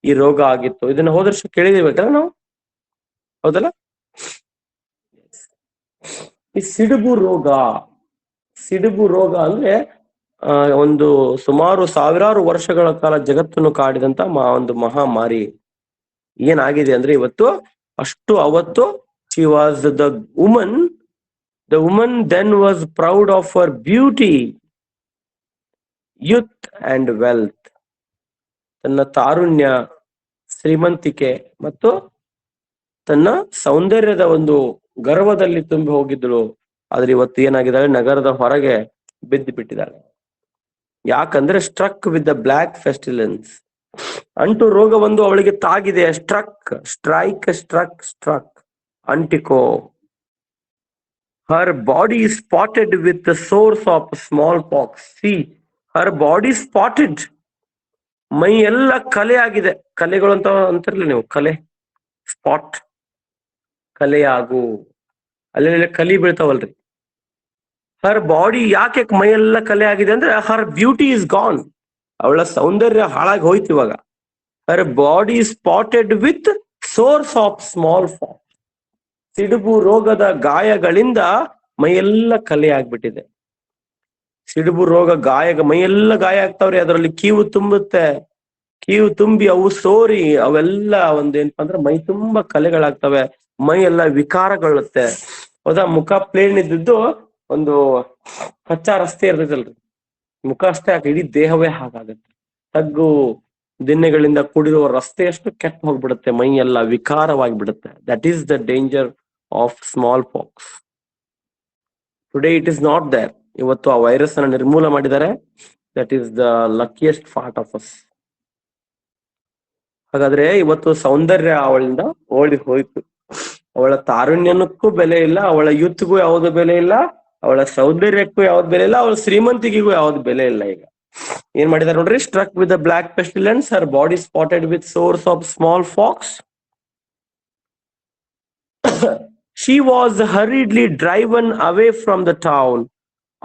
ಈ ರೋಗ ಆಗಿತ್ತು. ಇದನ್ನ ಹೋದ ವರ್ಷ ಕೇಳಿದಿರ್ಬೇಕಲ್ಲ ನಾವು, ಹೌದಲ್ಲ? ಈ ಸಿಡುಬು ರೋಗ ಅಂದ್ರೆ ಒಂದು ಸುಮಾರು ಸಾವಿರಾರು ವರ್ಷಗಳ ಕಾಲ ಜಗತ್ತನ್ನು ಕಾಡಿದಂತ ಒಂದು ಮಹಾಮಾರಿ. ಏನಾಗಿದೆ ಅಂದ್ರೆ ಇವತ್ತು ಅವತ್ತು she was the woman then was proud of her beauty, youth and wealth. ತನ್ನ ತಾರುಣ್ಯ, ಶ್ರೀಮಂತಿಕೆ ಮತ್ತು ತನ್ನ ಸೌಂದರ್ಯದ ಒಂದು ಗರ್ವದಲ್ಲಿ ತುಂಬಿ ಹೋಗಿದ್ದಳು. ಆದ್ರೆ ಇವತ್ತು ಏನಾಗಿದ್ದಾಳೆ, ನಗರದ ಹೊರಗೆ ಬಿದ್ದು ಬಿಟ್ಟಿದ್ದಾಳೆ. ಯಾಕಂದ್ರೆ struck with the black pestilence, ಅಂಟು ರೋಗ ಒಂದು ಅವಳಿಗೆ ತಾಗಿದೆ. ಸ್ಟ್ರಕ್ ಅಂಟಿಕೋ. Her body spotted with the sores of smallpox. See, her body spotted, ಮೈ ಎಲ್ಲ ಕಲೆ ಆಗಿದೆ. ಕಲೆಗಳು ಅಂತ ಅಂತಿರ್ಲಿ ನೀವು, ಕಲೆ, ಸ್ಪಾಟ್, ಕಲೆಯಾಗು, ಅಲ್ಲೆಲ್ಲ ಕಲಿ ಬೀಳ್ತಾವಲ್ರಿ. ಹರ್ ಬಾಡಿ, ಯಾಕೆ ಮೈಯೆಲ್ಲ ಕಲೆ ಆಗಿದೆ ಅಂದ್ರೆ ಹರ್ ಬ್ಯೂಟಿ ಇಸ್ ಗಾನ್, ಅವಳ ಸೌಂದರ್ಯ ಹಾಳಾಗಿ ಹೋಯ್ತು ಇವಾಗ. Her body spotted with sores of smallpox. ಸಿಡುಬು ರೋಗದ ಗಾಯಗಳಿಂದ ಮೈಯೆಲ್ಲ ಕಲೆ ಆಗ್ಬಿಟ್ಟಿದೆ. ಸಿಡುಬು ರೋಗ ಮೈಯೆಲ್ಲ ಗಾಯ ಆಗ್ತಾವ್ರಿ. ಅದರಲ್ಲಿ ಕೀವು ತುಂಬಿ ಅವು ಸೋರಿ ಅವೆಲ್ಲ ಒಂದೇನಪ್ಪ ಅಂದ್ರೆ ಮೈ ತುಂಬಾ ಕಲೆಗಳಾಗ್ತವೆ, ಮೈ ಎಲ್ಲ ವಿಕಾರಗೊಳ್ಳುತ್ತೆ, ಹೌದಾ? ಮುಖ ಪ್ಲೇನ್ ಇದ್ದಿದ್ದು ಒಂದು ಕಚ್ಚಾ ರಸ್ತೆ ಇರ್ತೈತಲ್ರಿ, ಮುಖ ಅಷ್ಟೇ ಯಾಕೆ ಇಡೀ ದೇಹವೇ ಹಾಗಾಗುತ್ತೆ. ತಗ್ಗು ದಿನ್ನೆಗಳಿಂದ ಕೂಡಿರುವ ರಸ್ತೆಯಷ್ಟು ಕೆಟ್ಟ ಹೋಗ್ಬಿಡುತ್ತೆ, ಮೈ ಎಲ್ಲ ವಿಕಾರವಾಗಿ ಬಿಡುತ್ತೆ. That is the danger of smallpox. Today it is not there. ಇವತ್ತು ಆ ವೈರಸ್ ಅನ್ನ ನಿರ್ಮೂಲ ಮಾಡಿದ್ದಾರೆ. That is the luckiest part of us. ಹಾಗಾದ್ರೆ ಇವತ್ತು ಸೌಂದರ್ಯ ಅವಳಿಂದ ಓಡಿ ಹೋಯ್ತು. ಅವಳ ತಾರುಣ್ಯಕ್ಕೂ ಬೆಲೆ ಇಲ್ಲ, ಅವಳ ಯೂತ್ಗೂ ಯಾವ್ದು ಬೆಲೆ ಇಲ್ಲ, ಅವಳ ಸೌಂದರ್ಯಕ್ಕೂ ಯಾವ್ದು ಬೆಲೆ ಇಲ್ಲ, ಅವಳ ಶ್ರೀಮಂತಿಗೆಗೂ ಯಾವ್ದು ಬೆಲೆ ಇಲ್ಲ. ಈಗ ಏನ್ ಮಾಡಿದಾರೆ ನೋಡ್ರಿ, struck with the black pestilence, her body spotted with sores of smallpox. She was hurriedly driven away from the town.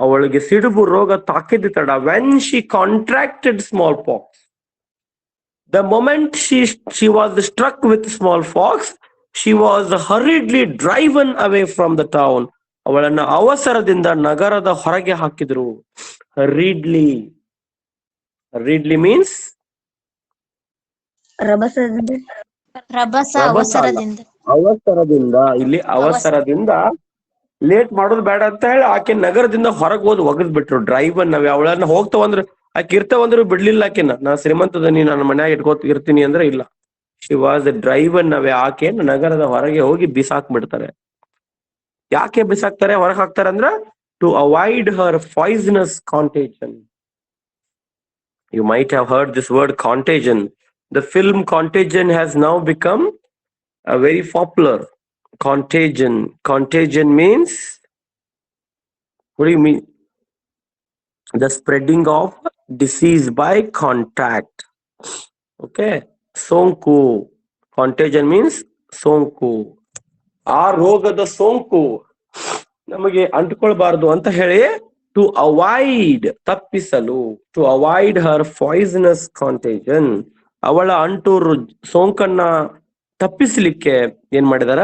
ಅವಳಿಗೆ ಸಿಡುಬು ರೋಗ ತಾಕಿದ ತಡ. When she contracted smallpox, the moment she was struck with smallpox, she was hurriedly driven away from the town. ಅವಳನ್ನ ಅವಸರದಿಂದ ನಗರದ ಹೊರಗೆ ಹಾಕಿದ್ರು. Hurriedly means ರಭಸ ಅವಸರದಿಂದ. ಅವಸರದಿಂದ, ಇಲ್ಲಿ ಅವಸರದಿಂದ late ಮಾಡೋದು ಬೇಡ ಅಂತ ಹೇಳಿ ಆಕೆ ನಗರದಿಂದ ಹೊರಗೆ ಹೋದ್ ಒಗದ್ ಬಿಟ್ರು. ಡ್ರೈವನ್ ನಾವ್ ಅವಳನ್ನ ಹೋಗ್ತಾವಂದ್ರು, ಆಕೆ ಇರ್ತಾವಂದ್ರು ಬಿಡ್ಲಿಲ್ಲ ಆಕೆನ. ನಾ ಶ್ರೀಮಂತದನಿ, ನಾನು ಮನ್ಯಾಗ ಇರ್ತೀನಿ ಅಂದ್ರೆ ಇಲ್ಲ. ಶಿ ವಾಸ್ ಡ್ರೈವನ್ ಅವೇ. ಆಕೆಯನ್ನು ನಗರದ ಹೊರಗೆ ಹೋಗಿ ಬಿಸಾಕ್ ಬಿಡ್ತಾರೆ. ಯಾಕೆ ಬಿಸಾಕ್ತಾರೆ, ಹೊರಗೆ ಹಾಕ್ತಾರೆ ಅಂದ್ರ to avoid her poisonous contagion. You might have heard this word contagion. The film Contagion has now become very popular. Contagion means, what do you mean? The spreading of disease by contact. Okay, sonku. Contagion means sonku. ಆ ರೋಗದ ಸೋಂಕು ನಮಗೆ ಅಂಟ್ಕೊಳ್ಬಾರ್ದು ಅಂತ ಹೇಳಿ to avoid, ತಪ್ಪಿಸಲು, to avoid her poisonous ಕಾಂಟೇಜನ್, ಅವಳ ಅಂಟೂರು ಸೋಂಕನ್ನ ತಪ್ಪಿಸಲಿಕ್ಕೆ ಏನ್ ಮಾಡಿದಾರ,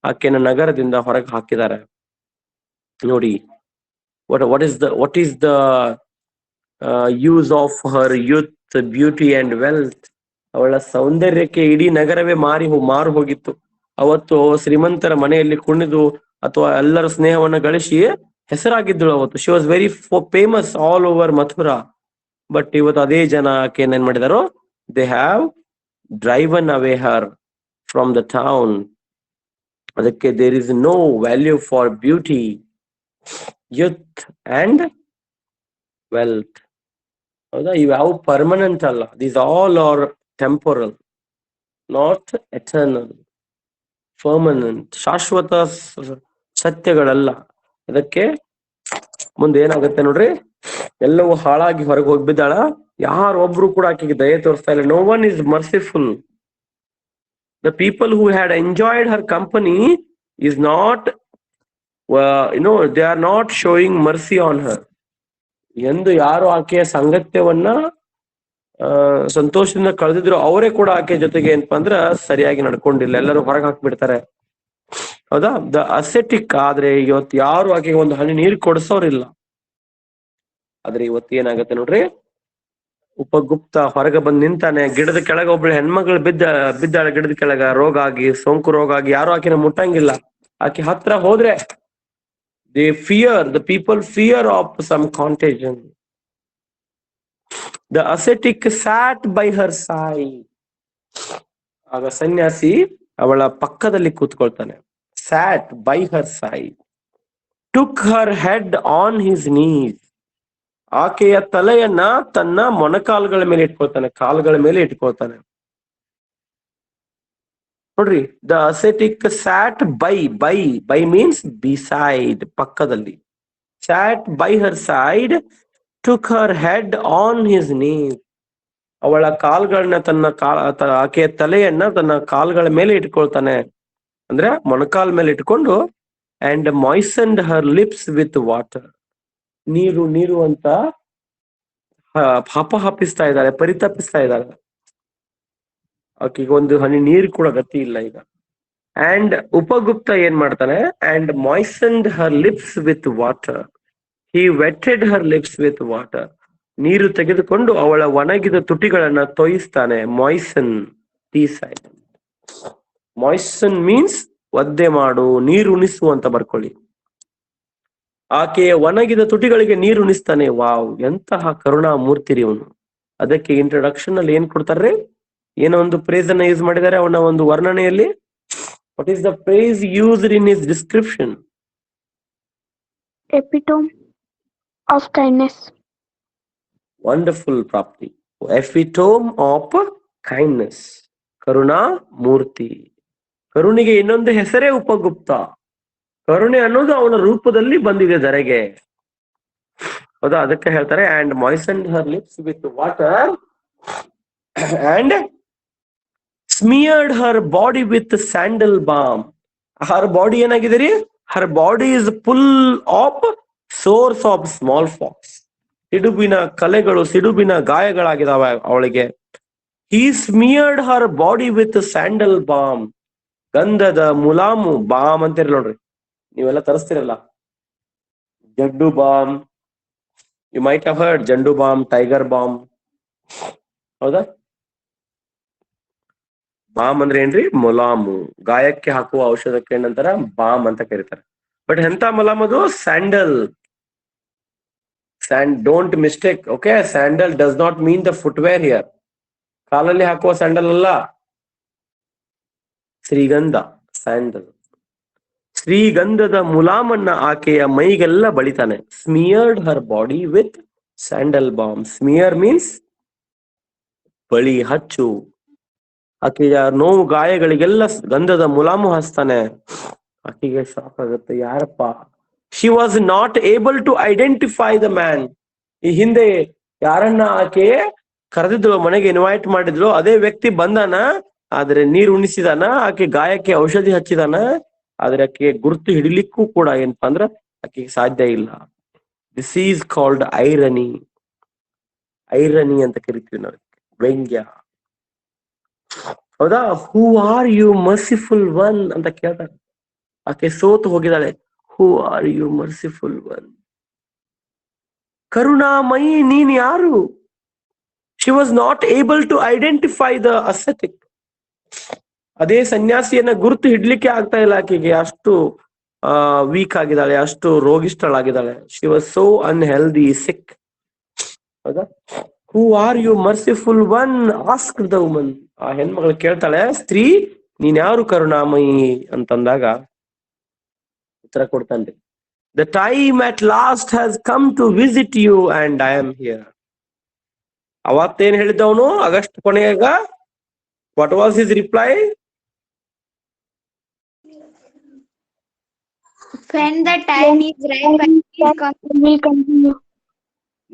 ಆಕೆನ ನಗರದಿಂದ ಹೊರಗೆ ಹಾಕಿದ್ದಾರೆ. ನೋಡಿ, what is the use of her youth, beauty and wealth. ಅವಳ ಸೌಂದರ್ಯಕ್ಕೆ ಇಡೀ ನಗರವೇ ಮಾರು ಹೋಗಿತ್ತು. ಅವತ್ತು ಶ್ರೀಮಂತರ ಮನೆಯಲ್ಲಿ ಕುಣಿದು ಅಥವಾ ಎಲ್ಲರ ಸ್ನೇಹವನ್ನ ಗಳಿಸಿ ಹೆಸರಾಗಿದ್ದಳು ಅವತ್ತು. She was very famous all over Mathura. But ಇವತ್ತು ಅದೇ ಜನ ಆಕೆಯನ್ನು ಏನ್ ಮಾಡಿದಾರೋ, they have driven away her from the town. ಅದಕ್ಕೆ there is no value for beauty, youth and wealth. ಹೌದಾ, ಇವ್ಯಾವು ಪರ್ಮನೆಂಟ್ ಅಲ್ಲ. These all are temporal, not eternal, permanent, ಶಾಶ್ವತ ಸತ್ಯಗಳಲ್ಲ. ಅದಕ್ಕೆ ಮುಂದೆ ಏನಾಗುತ್ತೆ ನೋಡ್ರಿ, ಎಲ್ಲವೂ ಹಾಳಾಗಿ ಹೊರಗೆ ಹೋಗ್ಬಿದ್ದಾಳ. ಯಾರೊಬ್ರು ಕೂಡ ಆಕೆಗೆ ದಯೆ ತೋರಿಸ್ತಾ ಇಲ್ಲ. No one is merciful. The people who had enjoyed her company is not, they are not showing mercy on her. ಎಂದು ಯಾರು ಆಕೆಯ ಸಾಂಗತ್ಯವನ್ನ ಸಂತೋಷದಿಂದ ಕಳೆದಿದ್ರು ಅವರೇ ಕೂಡ ಆಕೆ ಜೊತೆಗೆ ಏನಪ್ಪಾ ಅಂದ್ರ ಸರಿಯಾಗಿ ನಡ್ಕೊಂಡಿಲ್ಲ, ಎಲ್ಲರೂ ಹೊರಗೆ ಹಾಕ್ಬಿಡ್ತಾರೆ. ಹೌದಾ, ದ ಅಸೆಟಿಕ್. ಆದ್ರೆ ಇವತ್ತು ಯಾರು ಆಕೆಗೆ ಒಂದು ಹನಿ ನೀರು ಕೊಡಿಸೋರಿಲ್ಲ. ಆದ್ರೆ ಇವತ್ತು ಏನಾಗತ್ತೆ ನೋಡ್ರಿ, ಉಪಗುಪ್ತ ಹೊರಗೆ ಬಂದ್ ನಿಂತಾನೆ. ಗಿಡದ ಕೆಳಗ ಒಬ್ಳು ಹೆಣ್ಮಗಳು ಬಿದ್ದಾಳೆ ಗಿಡದ ಕೆಳಗ, ರೋಗ ಆಗಿ, ಸೋಂಕು ರೋಗ ಆಗಿ. ಯಾರು ಆಕೆನ ಮುಟ್ಟಂಗಿಲ್ಲ. ಆಕೆ ಹತ್ರ ಹೋದ್ರೆ the people fear of some contagion. The ascetic sat by her side. ಆಗ ಸನ್ಯಾಸಿ ಅವಳ ಪಕ್ಕದಲ್ಲಿ ಕೂತ್ಕೊಳ್ತಾನೆ. sat by her side, took her head on his knees. ಆಕೆಯ ತಲೆಯನ್ನ ತನ್ನ ಮೊಣಕಾಲುಗಳ ಮೇಲೆ ಇಟ್ಕೊಳ್ತಾನೆ, ಕಾಲುಗಳ ಮೇಲೆ ಇಟ್ಕೊಳ್ತಾನೆ. ನೋಡ್ರಿ, the ascetic sat by means beside, ಪಕ್ಕದಲ್ಲಿ. Sat by her side, took her head on his knees. ಅವಳ ಕಾಲ್ಗಳನ್ನ ಆಕೆಯ ತಲೆಯನ್ನ ತನ್ನ ಕಾಲುಗಳ ಮೇಲೆ ಇಟ್ಕೊಳ್ತಾನೆ, ಅಂದ್ರೆ ಮೊಣಕಾಲ್ ಮೇಲೆ ಇಟ್ಕೊಂಡು. And moistened her lips with water. ನೀರು ಅಂತ ಹಾಪಿಸ್ತಾ ಇದ್ದಾರೆ, ಪರಿತಪಿಸ್ತಾ ಇದ್ದಾರೆ. ಆಕೆಗೆ ಒಂದು ಹನಿ ನೀರು ಕೂಡ ಗತಿ ಇಲ್ಲ ಈಗ. ಅಂಡ್ ಉಪಗುಪ್ತ ಏನ್ ಮಾಡ್ತಾನೆ, and moistened her lips with water. He wetted her lips with water. ನೀರು ತೆಗೆದುಕೊಂಡು ಅವಳ ಒಣಗಿದ ತುಟಿಗಳನ್ನ ತೊಯಿಸ್ತಾನೆ. ಮಾಯ್ಸನ್, ಮಾಯ್ಸನ್ ಮೀನ್ಸ್ ಒದ್ದೆ ಮಾಡು, ನೀರು ಉಣಿಸು ಅಂತ ಬರ್ಕೊಳ್ಳಿ. ಆಕೆಯ ಒಣಗಿದ ತುಟಿಗಳಿಗೆ ನೀರು ಉಣಿಸ್ತಾನೆ. ವಾವ್, ಎಂತಹ ಕರುಣಾ ಮೂರ್ತಿರಿ ಅವನು. ಅದಕ್ಕೆ ಇಂಟ್ರೊಡಕ್ಷನ್ ಅಲ್ಲಿ ಏನ್ ಕೊಡ್ತಾರ್ರಿ, ಏನೋ ಒಂದು ಪ್ರೇಸ್ ಅನ್ನ ಯೂಸ್ ಮಾಡಿದ್ದಾರೆ ಅವನ ಒಂದು ವರ್ಣನೆಯಲ್ಲಿ. What is the phrase used in his description? Epitome of kindness. Wonderful ಪ್ರಾಪ್ತಿ. ಎಪಿಟೋಮ್ ಆಫ್ ಕೈಂಡ್ನೆಸ್, ಕರುಣಾ ಮೂರ್ತಿ. ಕರುಣಿಗೆ ಇನ್ನೊಂದು ಹೆಸರೇ ಉಪಗುಪ್ತ. ಕರುಣೆ ಅನ್ನೋದು ಅವನ ರೂಪದಲ್ಲಿ ಬಂದಿದೆ ಧರೆಗೆ. ಹೌದಾ? ಅದಕ್ಕೆ ಹೇಳ್ತಾರೆ and moisten her lips with water and smeared her body with sandal balm. Her body ಏನಾಗಿದೆ ರೀ? Her body is full of sores of smallpox. ಸಿಡುಬಿನ ಕಲೆಗಳು, ಸಿಡುಬಿನ ಗಾಯಗಳಾಗಿದಾವೆ ಅವಳಿಗೆ. He smeared her body with sandal balm. ಗಂಧದ ಮುಲಾಮು, balm ಅಂತೀರಿ ನೋಡ್ರಿ, ನೀವೆಲ್ಲ ತರಿಸ್ತಿರಲ್ಲ, Zandu balm. You might have heard Zandu balm, Tiger Balm. ಹೌದಾ? ಬಾಮ್ ಅಂದ್ರೆ ಏನ್ರಿ? ಮುಲಾಮು. ಗಾಯಕ್ಕೆ ಹಾಕುವ ಔಷಧಕ್ಕೆ ಏನಂತಾರ? ಬಾಮ್ ಅಂತ ಕರೀತಾರೆ. ಬಟ್ ಎಂತ ಮುಲಾಮ್ ಅದು? Sandal. Don't mistake, okay? Sandal does not mean the footwear here. ಕಾಲಲ್ಲಿ ಹಾಕುವ ಸ್ಯಾಂಡಲ್ ಅಲ್ಲ, ಶ್ರೀಗಂಧ ಸ್ಯಾಂಡಲ್. ಶ್ರೀಗಂಧದ ಮುಲಾಮನ್ನ ಆಕೆಯ ಮೈಗೆಲ್ಲ ಬಳಿತಾನೆ. Smeared her body with sandal balm. Smear means ಬಳಿ, ಹಚ್ಚು. ಆಕೆಯ ನೋವು ಗಾಯಗಳಿಗೆಲ್ಲ ಗಂಧದ ಮುಲಾಮು ಹಚ್ತಾನೆ. ಆಕೆಗೆ ಶಾಕ್ ಆಗುತ್ತೆ, ಯಾರಪ್ಪ? She was not able to identify the man. ಈ ಹಿಂದೆ ಯಾರನ್ನ ಆಕೆ ಕರೆದಿದ್ಲು, ಮನೆಗೆ ಇನ್ವೈಟ್ ಮಾಡಿದ್ಲು, ಅದೇ ವ್ಯಕ್ತಿ ಬಂದಾನ, ಆದ್ರೆ ನೀರು ಉಣಿಸಿದಾನ, ಆಕೆ ಗಾಯಕ್ಕೆ ಔಷಧಿ ಹಚ್ಚಿದಾನ, ಆದ್ರೆ ಆಕೆ ಗುರುತು ಹಿಡಿಲಿಕ್ಕೂ ಕೂಡ ಏನಪ್ಪಾ ಅಂದ್ರ ಆಕೆಗೆ ಸಾಧ್ಯ ಇಲ್ಲ. This is called irony. Irony ಅಂತ ಕರಿತೀವಿ ನಾವು, ವ್ಯಂಗ್ಯ. ಹೌದಾ? Who are you merciful one ಅಂತ ಕೇಳ್ತಾರೆ. ಆಕೆ ಸೋತು ಹೋಗಿದ್ದಾಳೆ. Who are you merciful one? ಕರುಣಾಮಯಿ ನೀನ್ ಯಾರು? She was not able to identify the ascetic. ಅದೇ ಸನ್ಯಾಸಿಯನ್ನ ಗುರುತು ಹಿಡ್ಲಿಕ್ಕೆ ಆಗ್ತಾ ಇಲ್ಲ ಆಕೆಗೆ, ಅಷ್ಟು ವೀಕ್ ಆಗಿದ್ದಾಳೆ, ಅಷ್ಟು ರೋಗಿಷ್ಠಳಾಗಿದ್ದಾಳೆ. She was so unhealthy, sick. ಹೌದಾ? Who are you merciful one ask the woman. ಆ ಹೆಣ್ಮಗಳು ಕೇಳ್ತಾಳೆ, ಸ್ತ್ರೀ ನೀನ್ ಯಾರು ಕರುಣಾಮಯಿ ಅಂತಂದಾಗ ಉತ್ತರ ಕೊಡ್ತಾನ್ರಿ, the time at last has come to visit you and I am here. ಅವತ್ತೇನ್ ಹೇಳಿದ್ದವನು ಆಗಸ್ಟ್ ಕೊನೆಯಾಗ? What was his reply? When the time is right, I will come.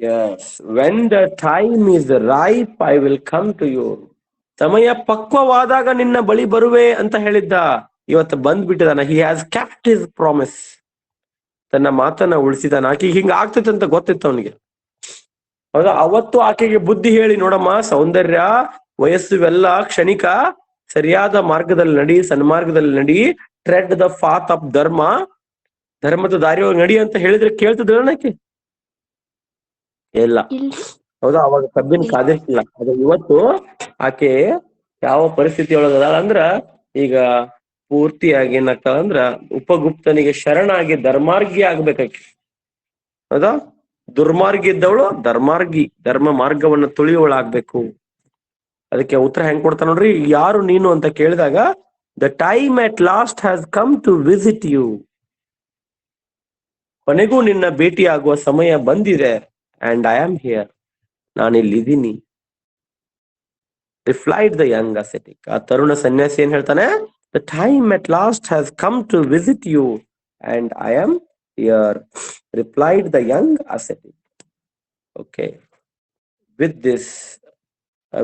Yes, when the time is ripe, I will come to you. ಸಮಯ ಪಕ್ವವಾದಾಗ ನಿನ್ನ ಬಳಿ ಬರುವೆ ಅಂತ ಹೇಳಿದ್ದ. ಇವತ್ತು ಬಂದ್ಬಿಟ್ಟಿದಾನ. He has kept his promise. ತನ್ನ ಮಾತನ್ನ ಉಳಿಸಿದಾನ. ಆಕೆಗೆ ಹಿಂಗ ಆಗ್ತೈತೆ ಅಂತ ಗೊತ್ತಿತ್ತು ಅವನಿಗೆ. ಹೌದಾ? ಅವತ್ತು ಆಕೆಗೆ ಬುದ್ಧಿ ಹೇಳಿ, ನೋಡಮ್ಮ, ಸೌಂದರ್ಯ, ವಯಸ್ಸು ಇವೆಲ್ಲ ಕ್ಷಣಿಕ, ಸರಿಯಾದ ಮಾರ್ಗದಲ್ಲಿ ನಡಿ, ಸನ್ಮಾರ್ಗದಲ್ಲಿ ನಡಿ, ಟ್ರೆಡ್ ದ ಪಾತ್ ಆಫ್ ಧರ್ಮ, ಧರ್ಮದ ದಾರಿಯೊಳಗೆ ನಡಿ ಅಂತ ಹೇಳಿದ್ರೆ ಕೇಳ್ತಿದ್ರಲ್ಲ ಆಕೆ? ಇಲ್ಲ. ಹೌದಾ? ಅವಾಗ ಕಬ್ಬಿನ ಕಾದಿರ್ತಿಲ್ಲ. ಅದು ಇವತ್ತು ಆಕೆ ಯಾವ ಪರಿಸ್ಥಿತಿ ಒಳಗದ ಅಂದ್ರ, ಈಗ ಪೂರ್ತಿಯಾಗಿ ಏನಾಗ್ತದ ಅಂದ್ರ ಉಪಗುಪ್ತನಿಗೆ ಶರಣಾಗಿ ಧರ್ಮಾರ್ಗಿ ಆಗ್ಬೇಕಾಕಿ. ಹೌದಾ? ದುರ್ಮಾರ್ಗಿ ಇದ್ದವಳು ಧರ್ಮಾರ್ಗಿ, ಧರ್ಮ ಮಾರ್ಗವನ್ನ ತುಳಿಯವಳಾಗ್ಬೇಕು. ಅದಕ್ಕೆ ಉತ್ತರ ಹೆಂಗ್ ಕೊಡ್ತಾ ನೋಡ್ರಿ, ಯಾರು ನೀನು ಅಂತ ಕೇಳಿದಾಗ, the time at last has come to visit you. ಕೊನೆಗೂ ನಿನ್ನ ಭೇಟಿಯಾಗುವ ಸಮಯ ಬಂದಿದೆ. ಅಂಡ್ ಐ ಆಮ್ ಹಿಯರ್, ನಾನಿಲ್ಲಿದ್ದೀನಿ. Replied the young ascetic. ಆ ತರುಣ ಸನ್ಯಾಸಿ ಏನ್ ಹೇಳ್ತಾನೆ? The time at last has come to visit you and I am here, replied the young ascetic. Okay, with this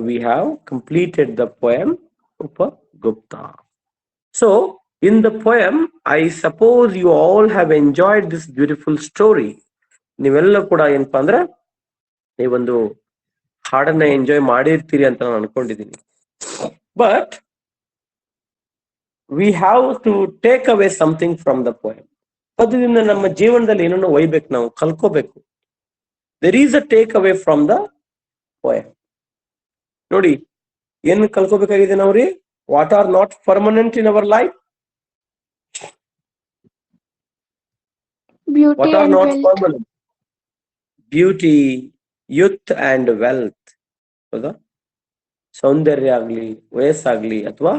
we have completed the poem Upagupta. So in the poem, I suppose you all have enjoyed this beautiful story. ನೀವೆಲ್ಲ ಕೂಡ ಏನಪ್ಪಾ ಅಂದ್ರೆ ಈ ಒಂದು ಹಾಡನ್ನ enjoy ಮಾಡಿರ್ತೀರಿ ಅಂತ ನಾನು ಅನ್ಕೊಂಡಿದ್ದೀನಿ. But we have to take away something from the poem. ಅದರಿಂದ ನಮ್ಮ ಜೀವನದಲ್ಲಿ ಏನನ್ನು ಒಯ್ಬೇಕು, ನಾವು ಕಲ್ಕೋಬೇಕು. There is a take away from the poem. ನೋಡಿ, ಏನ್ ಕಲ್ಕೋಬೇಕಾಗಿದೆ ನಾವ್ರಿ? What are not permanent in our life? Beauty what are and not wealth. Permanent? Beauty, youth and wealth. ಹೌದಾ? ಸೌಂದರ್ಯ ಆಗ್ಲಿ, ವಯಸ್ಸಾಗ್ಲಿ, ಅಥವಾ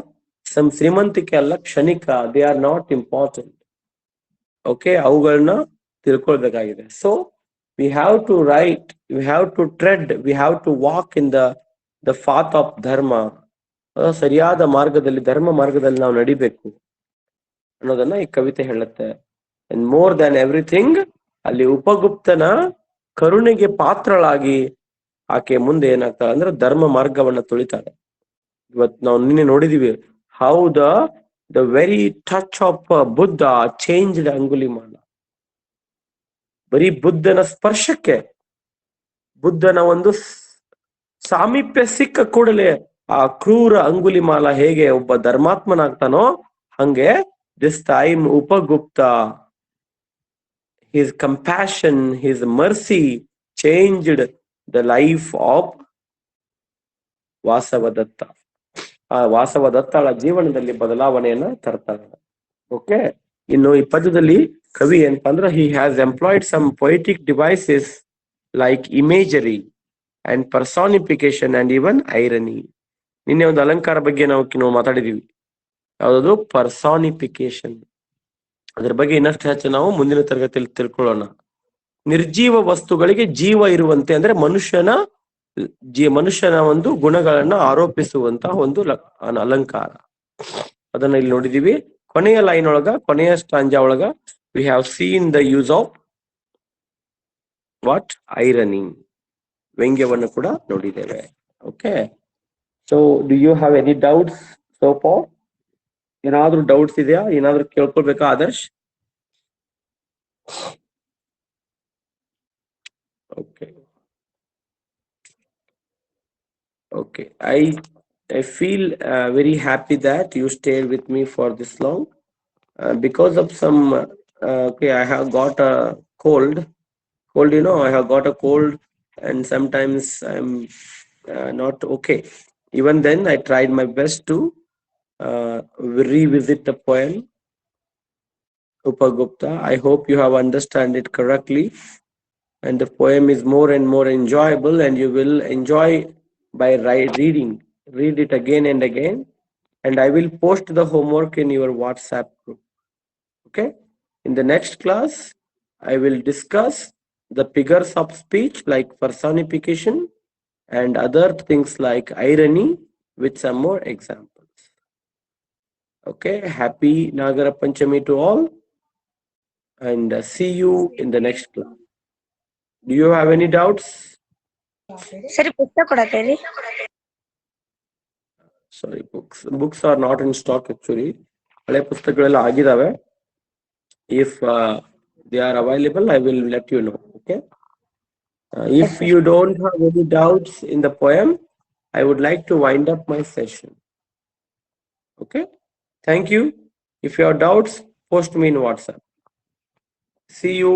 ಶ್ರೀಮಂತಿಕೆ ಅಲ್ಲ, ಕ್ಷಣಿಕ. They are not important. Okay, ಅವುಗಳನ್ನ ತಿಳ್ಕೊಳ್ಬೇಕಾಗಿದೆ. So we have to write, we have to tread, we have to walk in the path of dharma. ಸರಿಯಾದ ಮಾರ್ಗದಲ್ಲಿ, ಧರ್ಮ ಮಾರ್ಗದಲ್ಲಿ ನಾವು ನಡಿಬೇಕು ಅನ್ನೋದನ್ನ ಈ ಕವಿತೆ ಹೇಳುತ್ತೆ. ಅಂಡ್ ಮೋರ್ ದ್ಯಾನ್ ಎವ್ರಿಥಿಂಗ್, ಅಲ್ಲಿ ಉಪಗುಪ್ತನ ಕರುಣೆಗೆ ಪಾತ್ರಳಾಗಿ ಆಕೆ ಮುಂದೆ ಏನಾಗ್ತಾಳೆ ಅಂದ್ರೆ ಧರ್ಮ ಮಾರ್ಗವನ್ನ ತುಳಿತಾಳೆ. ಇವತ್ತು ನಾವು ನಿನ್ನೆ ನೋಡಿದೀವಿ, how the very touch of Buddha changed Angulimala. ಬರೀ ಬುದ್ಧನ ಸ್ಪರ್ಶಕ್ಕೆ, ಬುದ್ಧನ ಒಂದು ಸಾಮೀಪ್ಯ ಸಿಕ್ಕ ಕೂಡಲೇ ಆ ಕ್ರೂರ ಅಂಗುಲಿಮಾಲ ಹೇಗೆ ಒಬ್ಬ ಧರ್ಮಾತ್ಮನಾಗ್ತಾನೋ, ಹಂಗೆ this time Upagupta, his compassion, his mercy changed the life of Vasavadatta. ಆ ವಾಸವದತ್ತಳ ಜೀವನದಲ್ಲಿ ಬದಲಾವಣೆಯನ್ನ ತರ್ತಾಳೆ. ಓಕೆ, ಇನ್ನು ಈ ಪದ್ಯದಲ್ಲಿ ಕವಿ ಏನಪ್ಪಾ ಅಂದ್ರೆ, he has employed some poetic devices like imagery and personification and even irony. ನಿನ್ನೆ ಒಂದು ಅಲಂಕಾರ ಬಗ್ಗೆ ನಾವು ಮಾತಾಡಿದೀವಿ, ಯಾವ್ದು ಪರ್ಸಾನಿಫಿಕೇಶನ್. ಅದ್ರ ಬಗ್ಗೆ ಇನ್ನಷ್ಟು ಹೆಚ್ಚು ನಾವು ಮುಂದಿನ ತರಗತಿಯಲ್ಲಿ ತಿಳ್ಕೊಳ್ಳೋಣ. ನಿರ್ಜೀವ ವಸ್ತುಗಳಿಗೆ ಜೀವ ಇರುವಂತೆ, ಅಂದ್ರೆ ಮನುಷ್ಯನ ಒಂದು ಗುಣಗಳನ್ನ ಆರೋಪಿಸುವಂತಹ ಒಂದು ಅಲಂಕಾರ. ಅದನ್ನ ಇಲ್ಲಿ ನೋಡಿದೀವಿ. ಕೊನೆಯ ಲೈನ್ ಒಳಗ, ಕೊನೆಯ ಸ್ಟಾಂಜಾ ಒಳಗ we have seen the use of what, irony, ವ್ಯಂಗ್ಯವನ್ನು ಕೂಡ ನೋಡಿದ್ದೇವೆ. Okay, so do you have any doubts so far? ಏನಾದ್ರೂ ಡೌಟ್ಸ್ ಇದೆಯಾ? ಏನಾದ್ರೂ ಕೇಳ್ಕೊಳ್ಬೇಕಾ Adarsh? Okay okay, I feel very happy that you stayed with me for this long. Because of some okay, I have got a cold, I have got a cold, and sometimes I'm not okay. Even then I tried my best to revisit the poem Upagupta. I hope you have understand it correctly, and the poem is more and more enjoyable, and you will enjoy by read it again and again. And I will post the homework in your WhatsApp group. Okay, in the next class I will discuss the figures of speech like personification and other things like irony with some more examples. Okay, happy Nagara Panchami to all, and see you in the next class. Do you have any doubts? ಸರಿ, ಪುಸ್ತಕ ಕೊಡತ್ತೇರಿ? Sorry, books are not in stock actually. ಹಳೆ ಪುಸ್ತಕಗಳೆಲ್ಲ ಆಗಿದಾವೆ. If they are available, I will let you know. Okay, if you don't have any doubts in the poem, I would like to wind up my session. Okay, thank you. If you have doubts, post me in WhatsApp. See you.